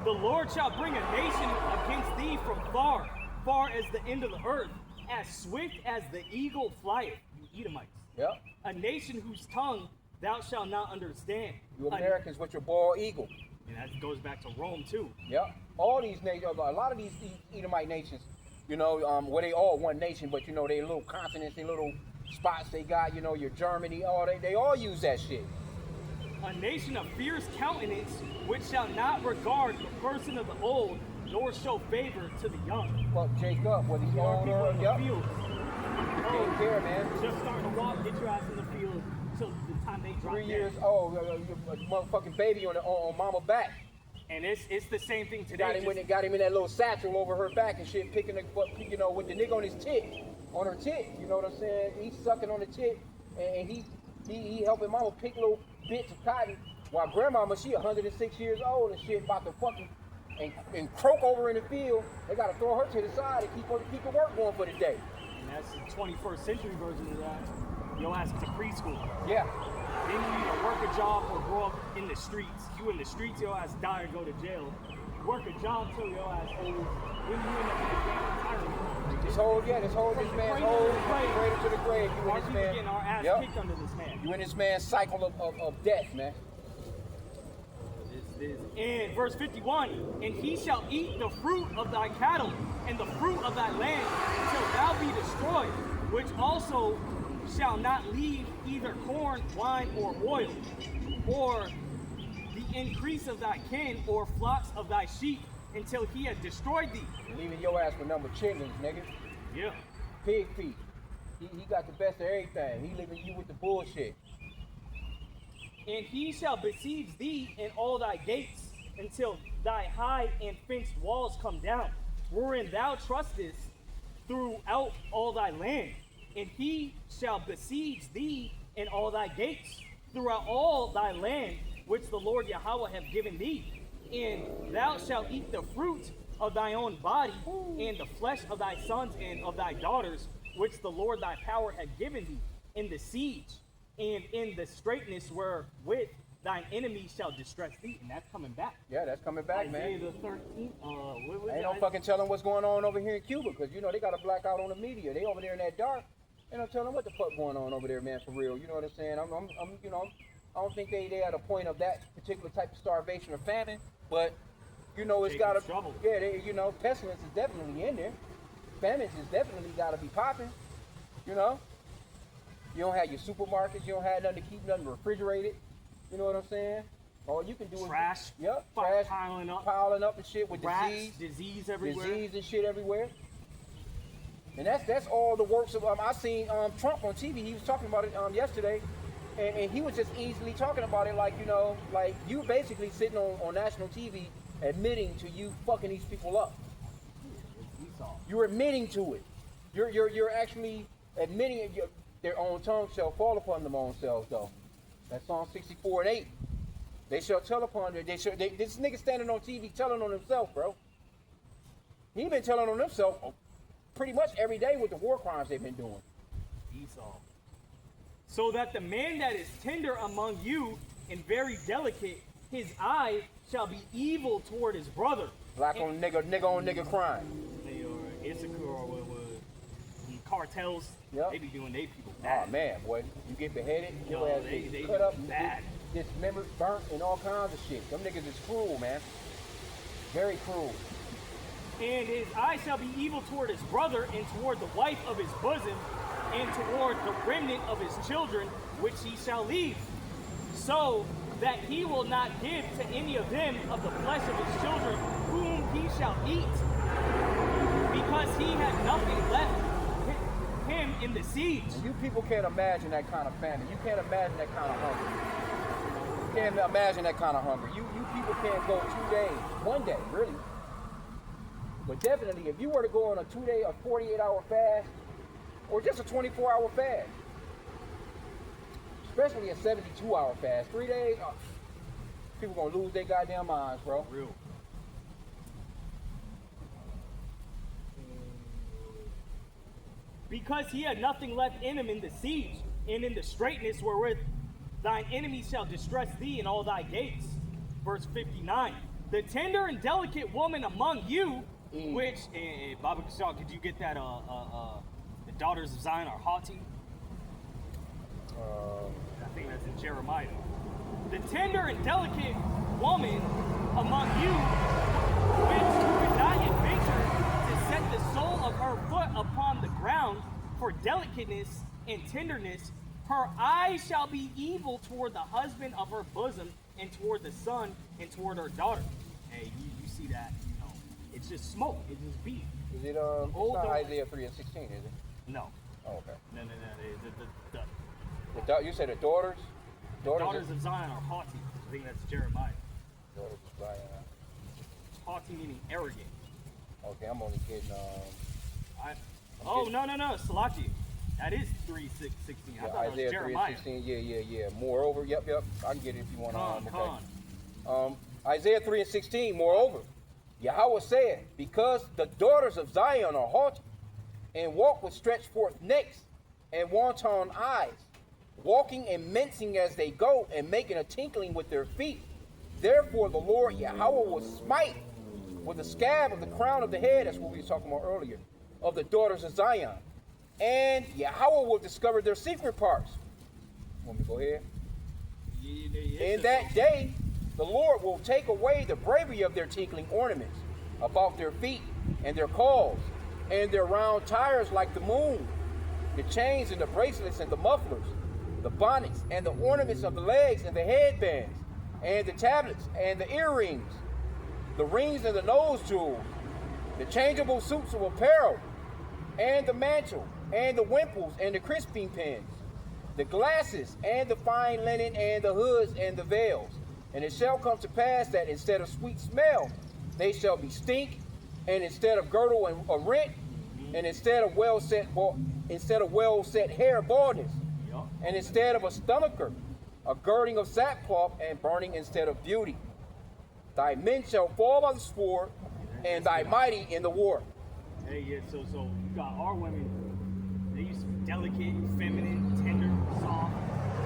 The Lord shall bring a nation against thee from far, far as the end of the earth, as swift as the eagle flieth, you Edomites. Yep. A nation whose tongue thou shalt not understand. You Americans with your bald eagle. And that goes back to Rome too. Yep. All these nations, a lot of these Edomite nations, you know, where they all one nation, but you know, they little continents, they little spots they got, you know, your Germany, they all use that shit. A nation of fierce countenance, which shall not regard the person of the old, nor show favor to the young. Fuck Jacob, whether he's old or the yep. field. Take care, man. Just starting to walk, get your ass in the field till the time they drop 3 dead. years old, a motherfucking baby on mama back. And it's the same thing today. Got him in that little satchel over her back and shit, picking the, you know, with the nigga on his tit, on her tit. You know what I'm saying? He's sucking on the tit, and he helping mama pick little bits of cotton, while grandmama, she 106 years old and shit, about to fucking and croak over in the field. They gotta throw her to the side and keep the work going for the day. And that's the 21st century version of that. Your ass to preschool. Yeah. Then you either work a job or grow up in the streets. You in the streets, your ass die or go to jail. Work a job till your ass old. Then you end up in the damn retirement. This man's old, cradle to the grave. You Our in this people man. getting our ass kicked under this man. You in this man's cycle of death, man. And verse 51, and he shall eat the fruit of thy cattle and the fruit of thy land until thou be destroyed, which also shall not leave either corn, wine, or oil, or the increase of thy kin or flocks of thy sheep until he had destroyed thee. Leaving your ass with number chitlins, nigga. Yeah. Pig feet. He got the best of everything. He leaving you with the bullshit. And he shall besiege thee in all thy gates until thy high and fenced walls come down, wherein thou trustest throughout all thy land. And he shall besiege thee in all thy gates throughout all thy land, which the Lord Yahweh hath given thee. And thou shalt eat the fruit of thy own body, and the flesh of thy sons and of thy daughters, which the Lord thy power hath given thee, in the siege, and in the straitness wherewith thine enemies shall distress thee. And that's coming back. Yeah, that's coming back, Isaiah man. the 13th. What was Ain't it? no fucking telling what's going on over here in Cuba, because, you know, they got a blackout on the media. They over there in that dark. Ain't no telling what the fuck going on over there, man, for real. You know what I'm saying? I'm you know, I don't think they at a point of that particular type of starvation or famine, but, you know, it's got to, yeah, you know, pestilence is definitely in there. Famines is definitely got to be popping, you know? You don't have your supermarkets, you don't have nothing to keep nothing refrigerated, you know what I'm saying? All you can do is trash, trash piling up and shit with rats, disease everywhere, disease and shit everywhere. And that's all the works of. I seen Trump on TV. He was talking about it yesterday, and he was just easily talking about it like, you know, like you basically sitting on national TV admitting to you fucking these people up. You're admitting to it. You're actually admitting it. Their own tongue shall fall upon them own selves, though. That's Psalm 64:8. They shall tell upon it. This nigga standing on TV telling on himself, bro. He been telling on himself pretty much every day with the war crimes they've been doing. Esau. So that the man that is tender among you and very delicate, his eye shall be evil toward his brother. Black on nigga on nigga crime. They are Issachar or what cartels. Yep. They be doing they people bad. Oh man, boy, you get beheaded, Yo, your ass they get cut up, bad. dismembered, burnt, and all kinds of shit. Them niggas is cruel, man. Very cruel. And his eye shall be evil toward his brother, and toward the wife of his bosom, and toward the remnant of his children, which he shall leave, so that he will not give to any of them of the flesh of his children, whom he shall eat, because he had nothing left him in the siege. And you people can't imagine that kind of famine. You can't imagine that kind of hunger. You can't imagine that kind of hunger. You people can't go 2 days, 1 day, really. But definitely, if you were to go on a 2-day or 48-hour fast, or just a 24-hour fast, especially a 72-hour fast, 3 days, people gonna lose their goddamn minds, bro. Real. Because he had nothing left in him in the siege, and in the straitness wherewith thine enemies shall distress thee in all thy gates. Verse 59. The tender and delicate woman among you, which, Baba Kishal, could you get that, the daughters of Zion are haughty? I think that's in Jeremiah. The tender and delicate woman among you, which would not adventure to set the sole of her foot upon the ground for delicateness and tenderness, her eyes shall be evil toward the husband of her bosom, and toward the son, and toward her daughter. Hey, you see that, you know, it's just smoke, it's just beef. Is it, it's not Isaiah 3:16, is it? No. Oh, okay. No. You said the daughters? Daughters of Zion are haughty. I think that's Jeremiah. Daughters of Zion. Haughty meaning arrogant. Okay, I'm only kidding. No, Salaki. That is 3:16. I thought it was Jeremiah. 3:16. Yeah. Moreover, yep. I can get it if you want to. Isaiah 3:16. Moreover, Yahweh said, because the daughters of Zion are haughty, and walk with stretched forth necks and wanton eyes, walking and mincing as they go, and making a tinkling with their feet. Therefore the Lord Yahweh will smite with the scab of the crown of the head, that's what we were talking about earlier, of the daughters of Zion. And Yahweh will discover their secret parts. Want me to go ahead? In that day, the Lord will take away the bravery of their tinkling ornaments about their feet, and their calls, and their round tires like the moon, the chains and the bracelets and the mufflers, the bonnets and the ornaments of the legs and the headbands, and the tablets and the earrings, the rings and the nose jewels, the changeable suits of apparel, and the mantle, and the wimples and the crisping pins, the glasses and the fine linen and the hoods and the veils. And it shall come to pass that instead of sweet smell, they shall be stink, and instead of girdle and a rent, and instead of well set hair baldness, and instead of a stomacher, a girding of sackcloth and burning instead of beauty. Thy men shall fall by the sword, and thy mighty in the war. Hey, yeah, so you got our women, they used to be delicate, feminine, tender, soft.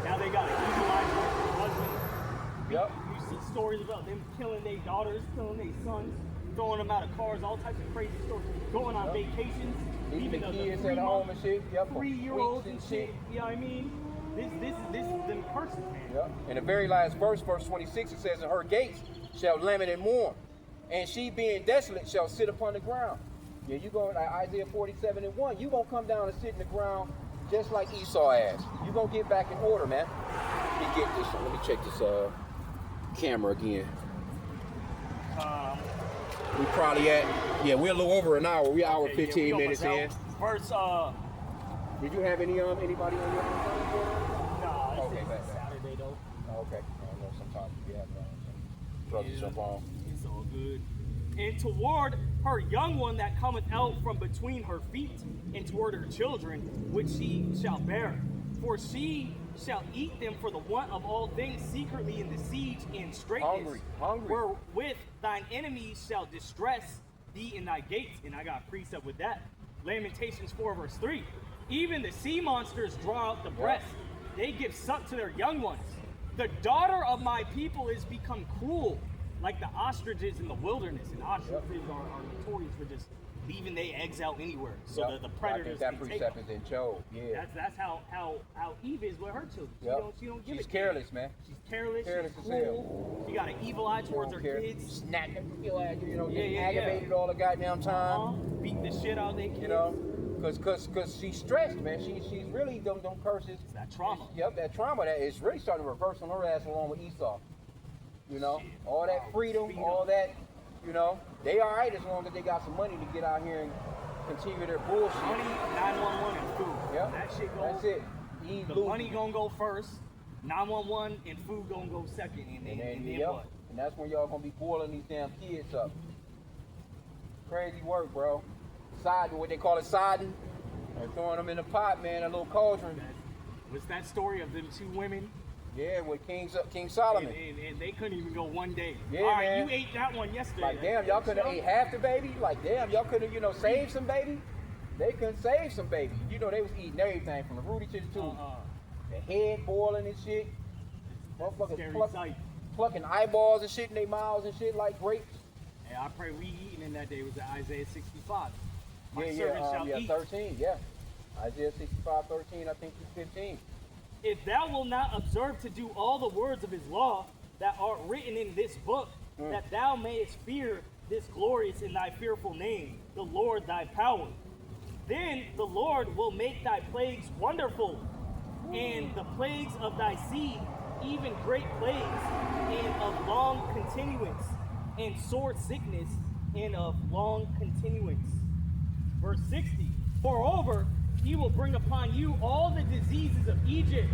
Now they got an equalizer with their husband. Yep. You see stories about them killing their daughters, killing their sons, throwing them out of cars, all types of crazy stories. Going on vacations, Leaving leaving the kids at home and shit. Yep. for 3-year-olds weeks and shit. You know what I mean? This is them curses, man. Yep. In the very last verse 26, it says, "And her gates shall lament and mourn, and she being desolate shall sit upon the ground." Yeah, you go like Isaiah 47:1. You gonna come down and sit in the ground just like Esau has. You gonna get back in order, man. Let me get this. Let me check this camera again. We probably at we're a little over an hour. We're hour 15 minutes in. Verse Did you have anybody on your phone? Nah, Okay, it's back. Saturday though. Okay. I know sometimes we have brothers jump on. It's all good. And toward her young one that cometh out from between her feet, and toward her children, which she shall bear. For she shall eat them for the want of all things secretly in the siege and straitness. Hungry. Wherewith thine enemies shall distress thee in thy gates. And I got a precept with that. Lamentations 4 verse 3. Even the sea monsters draw out the breast. They give suck to their young ones. The daughter of my people is become cruel, like the ostriches in the wilderness. And ostriches are notorious for just leaving their eggs out anywhere, so that the predators I think can that take precept them. is in Job. Yeah. That's how Eve is with her children. She don't give She's a careless, man. She's careless. Careless She's as hell. cruel. She got an evil eye towards her kids. Snacking, getting Yeah. aggravated all the goddamn time. Beating the shit out of their kids. You know, cause she's stressed, man. She's really them curses. It's that trauma. Yep, that trauma that is really starting to reverse on her ass along with Esau. You know, Shit. all that freedom, all that. You know, they all right as long as they got some money to get out here and continue their bullshit. Money, 911, and food. Yep. That shit goes. That's it. Eat, The loot. money gonna go first. 911 and food gonna go second, and then what? And that's when y'all gonna be boiling these damn kids up. Crazy work, bro. Siding, what they call it, siding. They're throwing them in the pot, man, a little cauldron. What's that story of them two women? Yeah, with King Solomon. And they couldn't even go one day. Yeah, all right, man. you ate that one yesterday. Like, damn, y'all could have ate half the baby. Like, damn, y'all could have, saved some baby. They couldn't save some baby. You know, they was eating everything from the rooty to the tooth. The head boiling and shit. Motherfuckers plucking eyeballs and shit in their mouths and shit like grapes. Hey, I pray we eating in that day was at Isaiah 65. My Yeah, servant shall eat. 13, yeah. Isaiah 65:13, I think through 15. If thou wilt not observe to do all the words of his law that are written in this book, that thou mayest fear this glorious and thy fearful name, the Lord thy power, then the Lord will make thy plagues wonderful, and the plagues of thy seed, even great plagues, and of long continuance, and sore sickness, and of long continuance. Verse 60, moreover, he will bring upon you all the diseases of Egypt,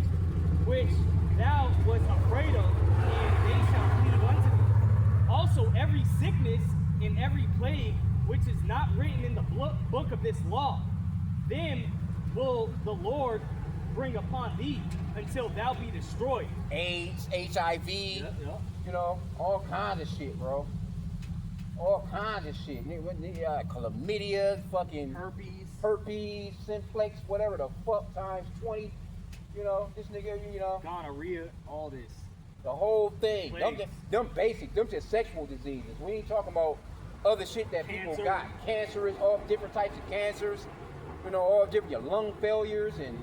which thou wast afraid of, and they shall cleave unto thee. Also every sickness and every plague which is not written in the book of this law, them will the Lord bring upon thee until thou be destroyed. AIDS, HIV, all kinds of shit, bro. All kinds of shit. Chlamydia, fucking herpes, simplex, whatever the fuck times 20. This nigga, Gonorrhea, all this. the whole thing. Plagues. Them basic, them just sexual diseases. We ain't talking about other shit that people Cancer. got. Cancerous, all different types of cancers. All different, your lung failures and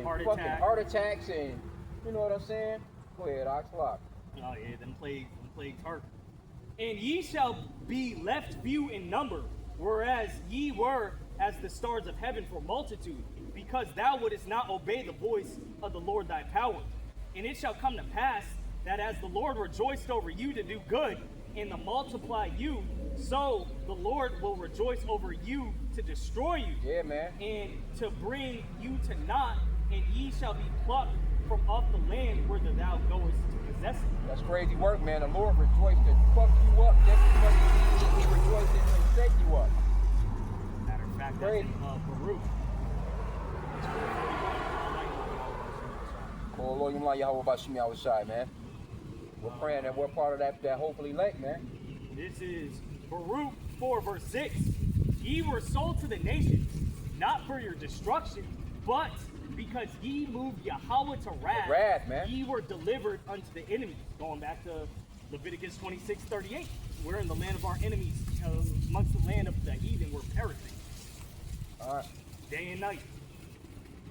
heart attacks and, you know what I'm saying? Go ahead, Oxlock. Oh yeah, them plagues hurt. And ye shall be left few in number, whereas ye were as the stars of heaven for multitude, because thou wouldest not obey the voice of the Lord thy power. And it shall come to pass that as the Lord rejoiced over you to do good and to multiply you, so the Lord will rejoice over you to destroy you. Yeah, man. And to bring you to naught, and ye shall be plucked from off the land whither thou goest to possess it. That's crazy work, man. The Lord rejoiced to fuck you up just as much as he rejoiced to set you up. Matter of fact, that's Crazy. in Baruch. Oh, Lord, Yahweh Bashim Yahushai, man. We're praying that we're part of that hopefully elect, man. This is Baruch 4, verse 6. Ye were sold to the nations, not for your destruction, but because ye moved Yahweh to wrath. Wrath, man. Ye were delivered unto the enemies. Going back to Leviticus 26:38. We're in the land of our enemies, amongst the land of the heathen, we're perishing. All right. Day and night.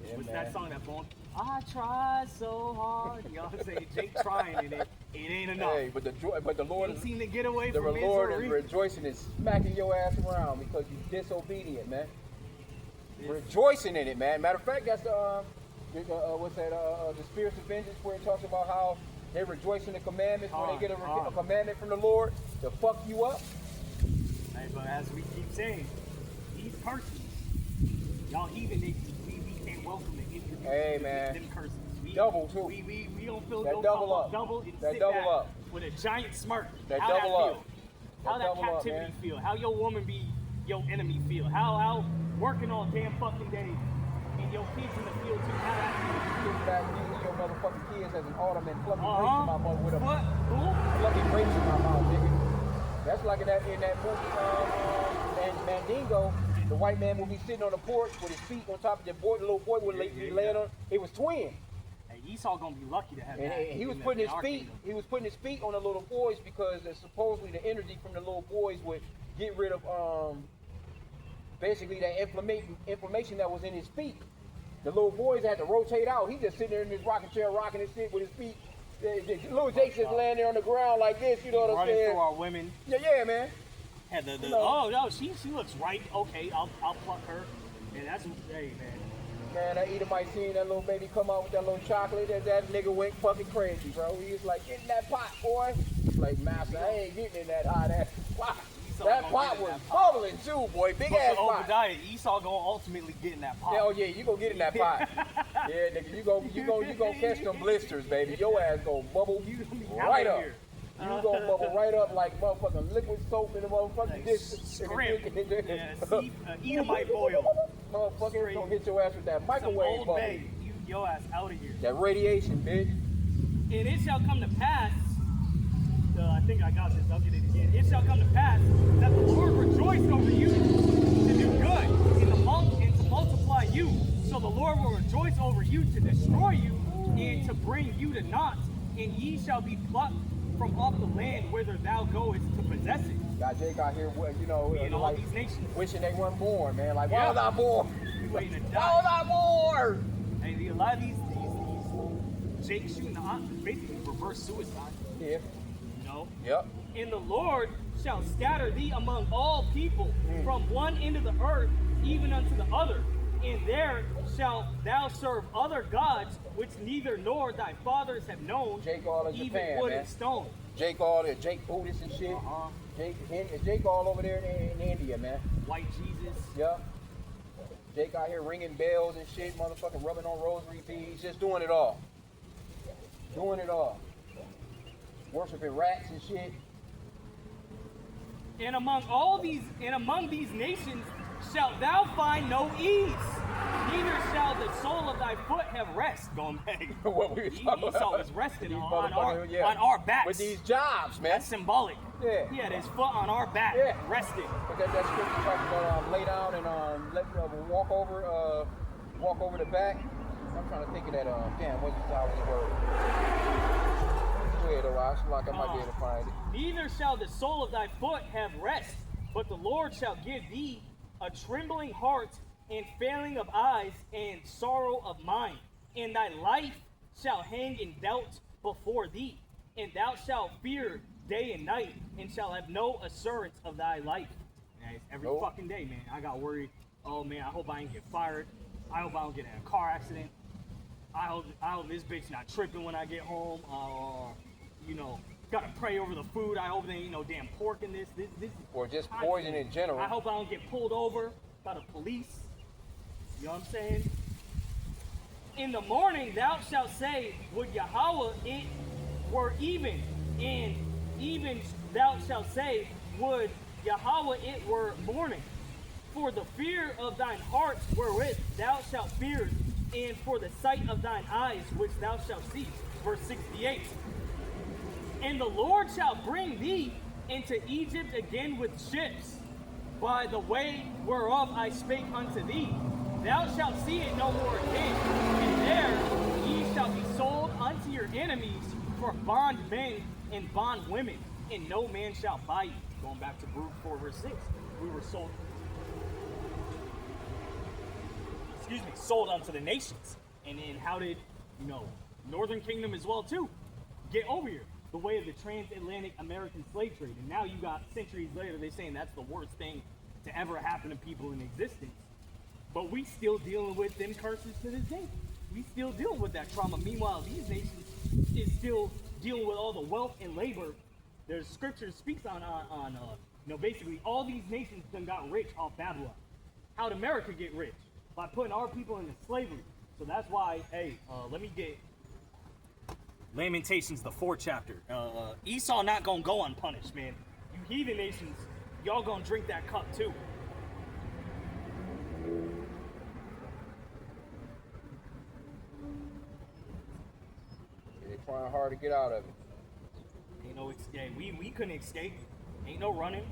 Yeah, What's man. that song that going? I tried so hard. Y'all say Jake trying in it. It ain't enough. Hey, but the Lord Ain't is seen to get away the from Lord is misery. rejoicing and smacking your ass around because you're disobedient, man. Rejoicing in it, man. Matter of fact, that's what's that? The spirits of vengeance, where it talks about how they rejoice in the commandments when they get a commandment from the Lord to fuck you up. Hey, but as we keep saying, these curses, y'all heathen, we can't welcome it. Hey, man. Them curses. Double, too. We don't feel That no double pop up. Double and That sit double back up. with a giant smirk. That How double that up. feel? How That that double up, captivity man. feel? How your woman be your enemy feel? How working all damn fucking day and your kids in the field too? How that feel? Kids back using your motherfucking kids as an ornament, plucking grapes in my mouth with a What? Who? plucking grapes in my mouth, nigga. That's like in that movie, Mandingo. The white man will be sitting on the porch with his feet on top of the boy. The little boy would be laying on. It was twin. Hey, Esau gonna be lucky to have And that. he was putting his feet. He was putting his feet on the little boys because supposedly the energy from the little boys would get rid of basically that inflammation that was in his feet. The little boys had to rotate out. He just sitting there in his rocking chair, rocking his shit with his feet. Little Jake's just laying there on the ground like this. You know what I'm running saying? through our women. Yeah, man. Had the know. oh no, she looks right. Okay, I'll pluck her. And that's hey man. Man, that Edomite seen that little baby come out with that little chocolate. That nigga went fucking crazy, bro. He was like, get in that pot, boy. He's like, master, I ain't getting in that hot ass pot. That pot was bubbling too, boy. Big ass pot. Obadiah, Esau gonna ultimately get in that pot. Yeah, oh yeah, you gonna get in that pot. Yeah, nigga, you gonna catch them blisters, baby. Your ass gonna bubble right up. You gonna bubble right up like motherfucking liquid soap in the motherfucking Like dish. scrimp. Edomite boil. Motherfucker gonna hit your ass with that Some microwave Old bubble. Bay. Your ass out of here. That radiation, bitch. And it shall come to pass, I think I got this, I'll get it again. It shall come to pass that the Lord rejoiced over you to do good and to multiply you. So the Lord will rejoice over you to destroy you and to bring you to naught. And ye shall be plucked from off the land whither thou goest to possess it. Got Jake out here, you know, In all like, these nations. wishing they weren't born, man. Like, Yeah. why was I born? You waiting to Why was die. I born? Hey, a lot of these Jake shooting the ox is basically reverse suicide. Yeah. You know? Yep. And the Lord shall scatter thee among all people, from one end of the earth even unto the other. And there shalt thou serve other gods, which neither nor thy fathers have known, Jake all in even Japan, wood man. and stone. Jake all there, Jake Buddhist and shit. Jake all over there in India, man. White Jesus. Yep. Jake out here ringing bells and shit, motherfucking rubbing on rosary beads, just doing it all. Doing it all. Worshiping rats and shit. And among these nations shalt thou find no ease, neither shall the sole of thy foot have rest. Going back. What we were talking Esau about. was resting These on motherfuckers, our backs. With these jobs, man. That's symbolic. Yeah. He had his foot on our back, Yeah. resting. But that scripture talks about lay down and walk over the back. I'm trying to think of that. Damn, what's the word? Go ahead, Ash. Like I might be able to find it. Neither shall the sole of thy foot have rest, but the Lord shall give thee a trembling heart and failing of eyes and sorrow of mind. And thy life shall hang in doubt before thee, and thou shalt fear day and night, and shall have no assurance of thy life. And every fucking day, man, I got worried. Oh man, I hope I ain't get fired. I hope I don't get in a car accident. I hope this bitch not tripping when I get home. You know, gotta pray over the food. I hope there ain't no damn pork in this. This Or just poison in general. I hope I don't get pulled over by the police. You know what I'm saying? In the morning thou shalt say, would Yahweh it were even, and even thou shalt say, would Yahweh it were morning. For the fear of thine heart wherewith thou shalt fear and for the sight of thine eyes which thou shalt see. Verse 68. And the Lord shall bring thee into Egypt again with ships, by the way whereof I spake unto thee. Thou shalt see it no more again, and there ye shall be sold unto your enemies for bondmen and bondwomen, and no man shall buy you. Going back to Baruch 4 verse 6, we were sold, sold unto the nations. And then how did, Northern Kingdom as well too, get over here? The way of the transatlantic American slave trade. And now you got centuries later, they're saying that's the worst thing to ever happen to people in existence. But we still dealing with them curses to this day. We still dealing with that trauma. Meanwhile, these nations is still dealing with all the wealth and labor. There's scripture speaks on basically all these nations done got rich off Babylon. How'd America get rich? By putting our people into slavery. So that's why, let me get Lamentations, the 4th chapter. Esau not gonna go unpunished, man. You heathen nations, y'all gonna drink that cup too. They're trying hard to get out of it. Ain't no escape. We couldn't escape. Ain't no running.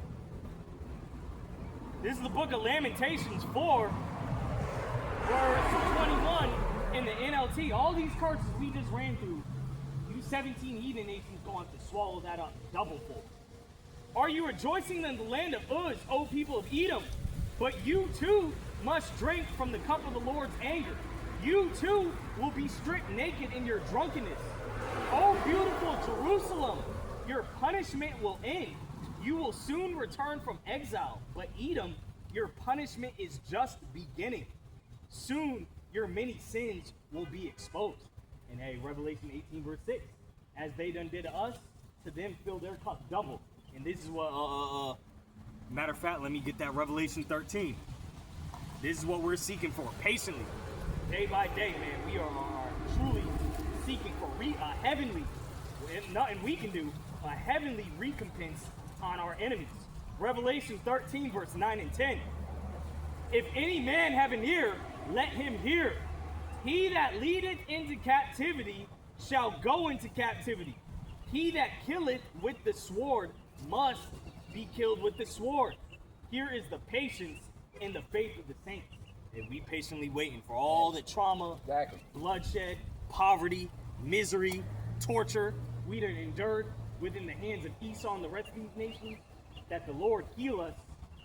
This is the book of Lamentations 4, verse 21 in the NLT. All these curses we just ran through, you 17 heathen nations going to swallow that up double full. Are you rejoicing in the land of Uz, O people of Edom? But you too must drink from the cup of the Lord's anger. You too will be stripped naked in your drunkenness. O beautiful Jerusalem, your punishment will end. You will soon return from exile. But Edom, your punishment is just beginning. Soon your many sins will be exposed. And Revelation 18 verse 6. As they done did to us, to them fill their cup double. And this is what, matter of fact, let me get that Revelation 13. This is what we're seeking for, patiently. Day by day, man, we are truly seeking for heavenly, nothing we can do, a heavenly recompense on our enemies. Revelation 13, verse 9 and 10. If any man have an ear, let him hear. He that leadeth into captivity shall go into captivity. He that killeth with the sword must be killed with the sword. Here is the patience and the faith of the saints. And we patiently waiting for all the trauma, bloodshed, poverty, misery, torture we done endured within the hands of Esau and the rest of these nations, that the Lord heal us,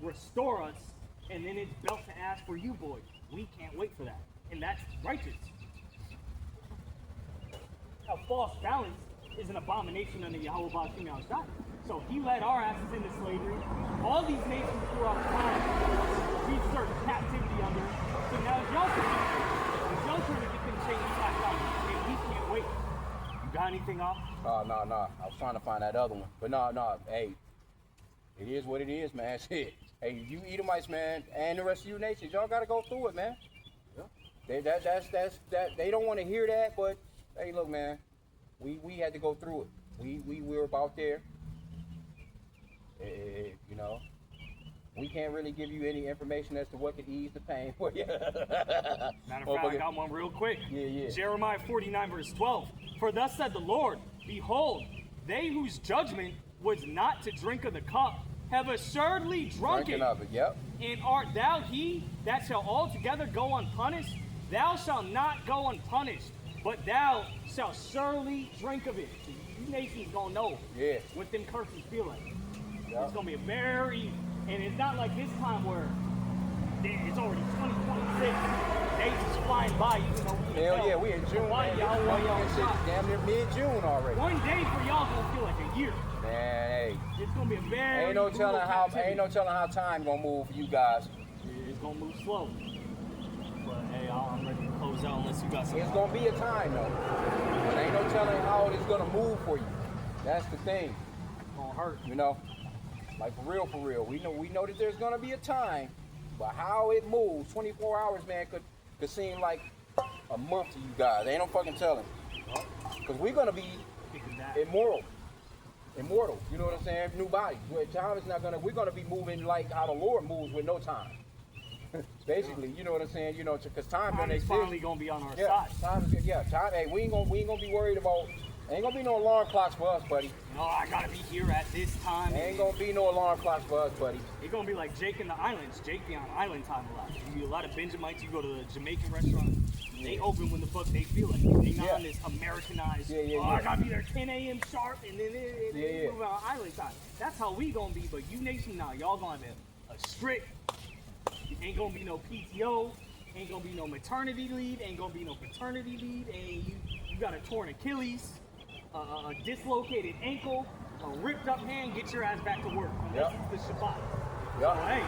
restore us, and then it's belt to ask for you boys. We can't wait for that. And that's righteous. A false balance is an abomination under Yahweh Ba'ashim Yahushua. So he led our asses into slavery. All these nations throughout time, we served captivity under. So now it's your turn. It's your turn to get them chains back out. And we can't wait. You got anything off? No. I was trying to find that other one. But no. Hey, it is what it is, man. Shit. Hey, you Edomites, man, and the rest of you nations, y'all got to go through it, man. Yeah. They don't want to hear that, but hey, look, man, we had to go through it. We were about there. We can't really give you any information as to what could ease the pain for you. Matter of fact, I got one real quick. Yeah. Jeremiah 49 verse 12. For thus said the Lord, behold, they whose judgment was not to drink of the cup have assuredly drunken of it. Yep. And art thou he that shall altogether go unpunished? Thou shalt not go unpunished, but thou shalt surely drink of it. So you nations gonna know what them curses feel like. Yep. It's gonna be and it's not like this time where it's already 2026. Days is flying by, even though we in June. Damn near mid-June already. One day for y'all gonna feel like a year. Man, hey. It's gonna be a very ain't no telling how time gonna move for you guys. It's gonna move slow. But hey, I'm ready to close out unless you got something. It's gonna be a time though. But ain't no telling how it's gonna move for you. That's the thing. It's gonna hurt. Like for real. We know that there's gonna be a time, but how it moves, 24 hours, man, could seem like a month to you guys. Ain't no fucking telling. Because we're gonna be immortal. You know what I'm saying? New body. Time is not gonna. We're gonna be moving like how the Lord moves with no time. Basically, you know what I'm saying? You know, because time Time doesn't is exist. finally gonna be on our Yeah, side. time is time. Hey, we ain't gonna be worried about. Ain't gonna be no alarm clocks for us, buddy. You know, I gotta be here at this time. Ain't gonna be no alarm clocks for us, buddy. It's gonna be like Jake in the Islands. Jake be on island time a lot. You a lot of Benjamites. You go to the Jamaican restaurant. They open when the fuck they feel like. They not on this Americanized. I gotta be there 10 a.m. sharp, and then they move on island time. That's how we gonna be. But you nation now, y'all gonna have a strict. Ain't gonna be no PTO. Ain't gonna be no maternity leave. Ain't gonna be no paternity leave. And you got a torn Achilles, a dislocated ankle, a ripped up hand. Get your ass back to work. This is the Shabbat. So, hey,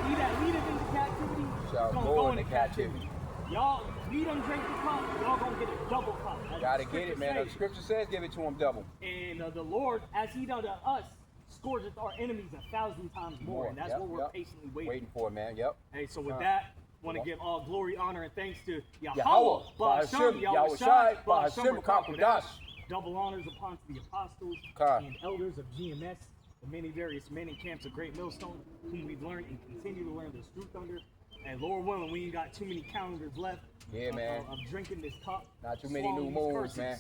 he that leadeth into captivity shall gonna go into captivity. Y'all, we done drink the cup, y'all gonna get a double cup. Gotta get it, man. The scripture says give it to him double. And the Lord, as he done to us, scourgeth our enemies 1,000 times more. And that's what we're patiently waiting for, man. Yep. Hey, so with that, want to give all glory, honor, and thanks to Yahweh, Ba'Hashem, Yahushai, Ba'Hashem, Kakudash. Double honors upon to the apostles and elders of GMS, the many various men in camps of Great Millstone, whom we've learned and continue to learn this truth under. And Lord willing, we ain't got too many calendars left. Man. Of drinking this cup. Not too many new moons, man.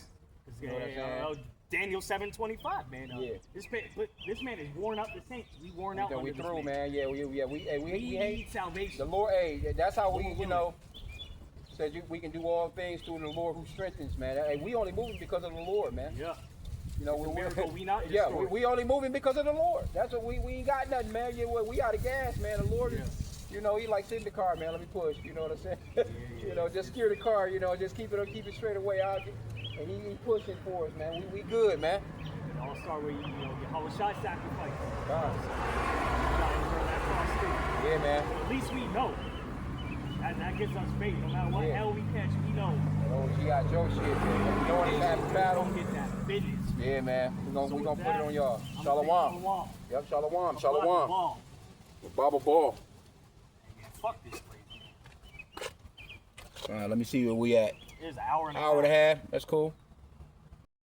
You know what I'm saying? Daniel 7:25, man. This man is worn out the saints. We worn out. We through, man. Yeah, we need salvation. The Lord, that's how we, said we can do all things through the Lord who strengthens, man. Hey, we only moving because of the Lord, man. Yeah. You know, we not destroyed. We only moving because of the Lord. That's what we ain't got nothing, man. We out of gas, man. The Lord is, he like sit in the car, man. Let me push. You know what I'm saying? Just steer the car. Just keep it straight away out. And he pushing for us, man. We good, man. It all start with Yahushua sacrifice. God. Yeah, man. But at least we know. That gives us faith. No matter what hell we catch, we know. Oh, she got your shit, man. You know it's after battle. We're gonna get that business. Yeah, man. We're gonna put it on y'all. Shalom. Yep, shalom. Shalom. Baba Ball. Yeah, fuck this place. All right, let me see where we at. There's an hour and a half. Hour and a half. That's cool.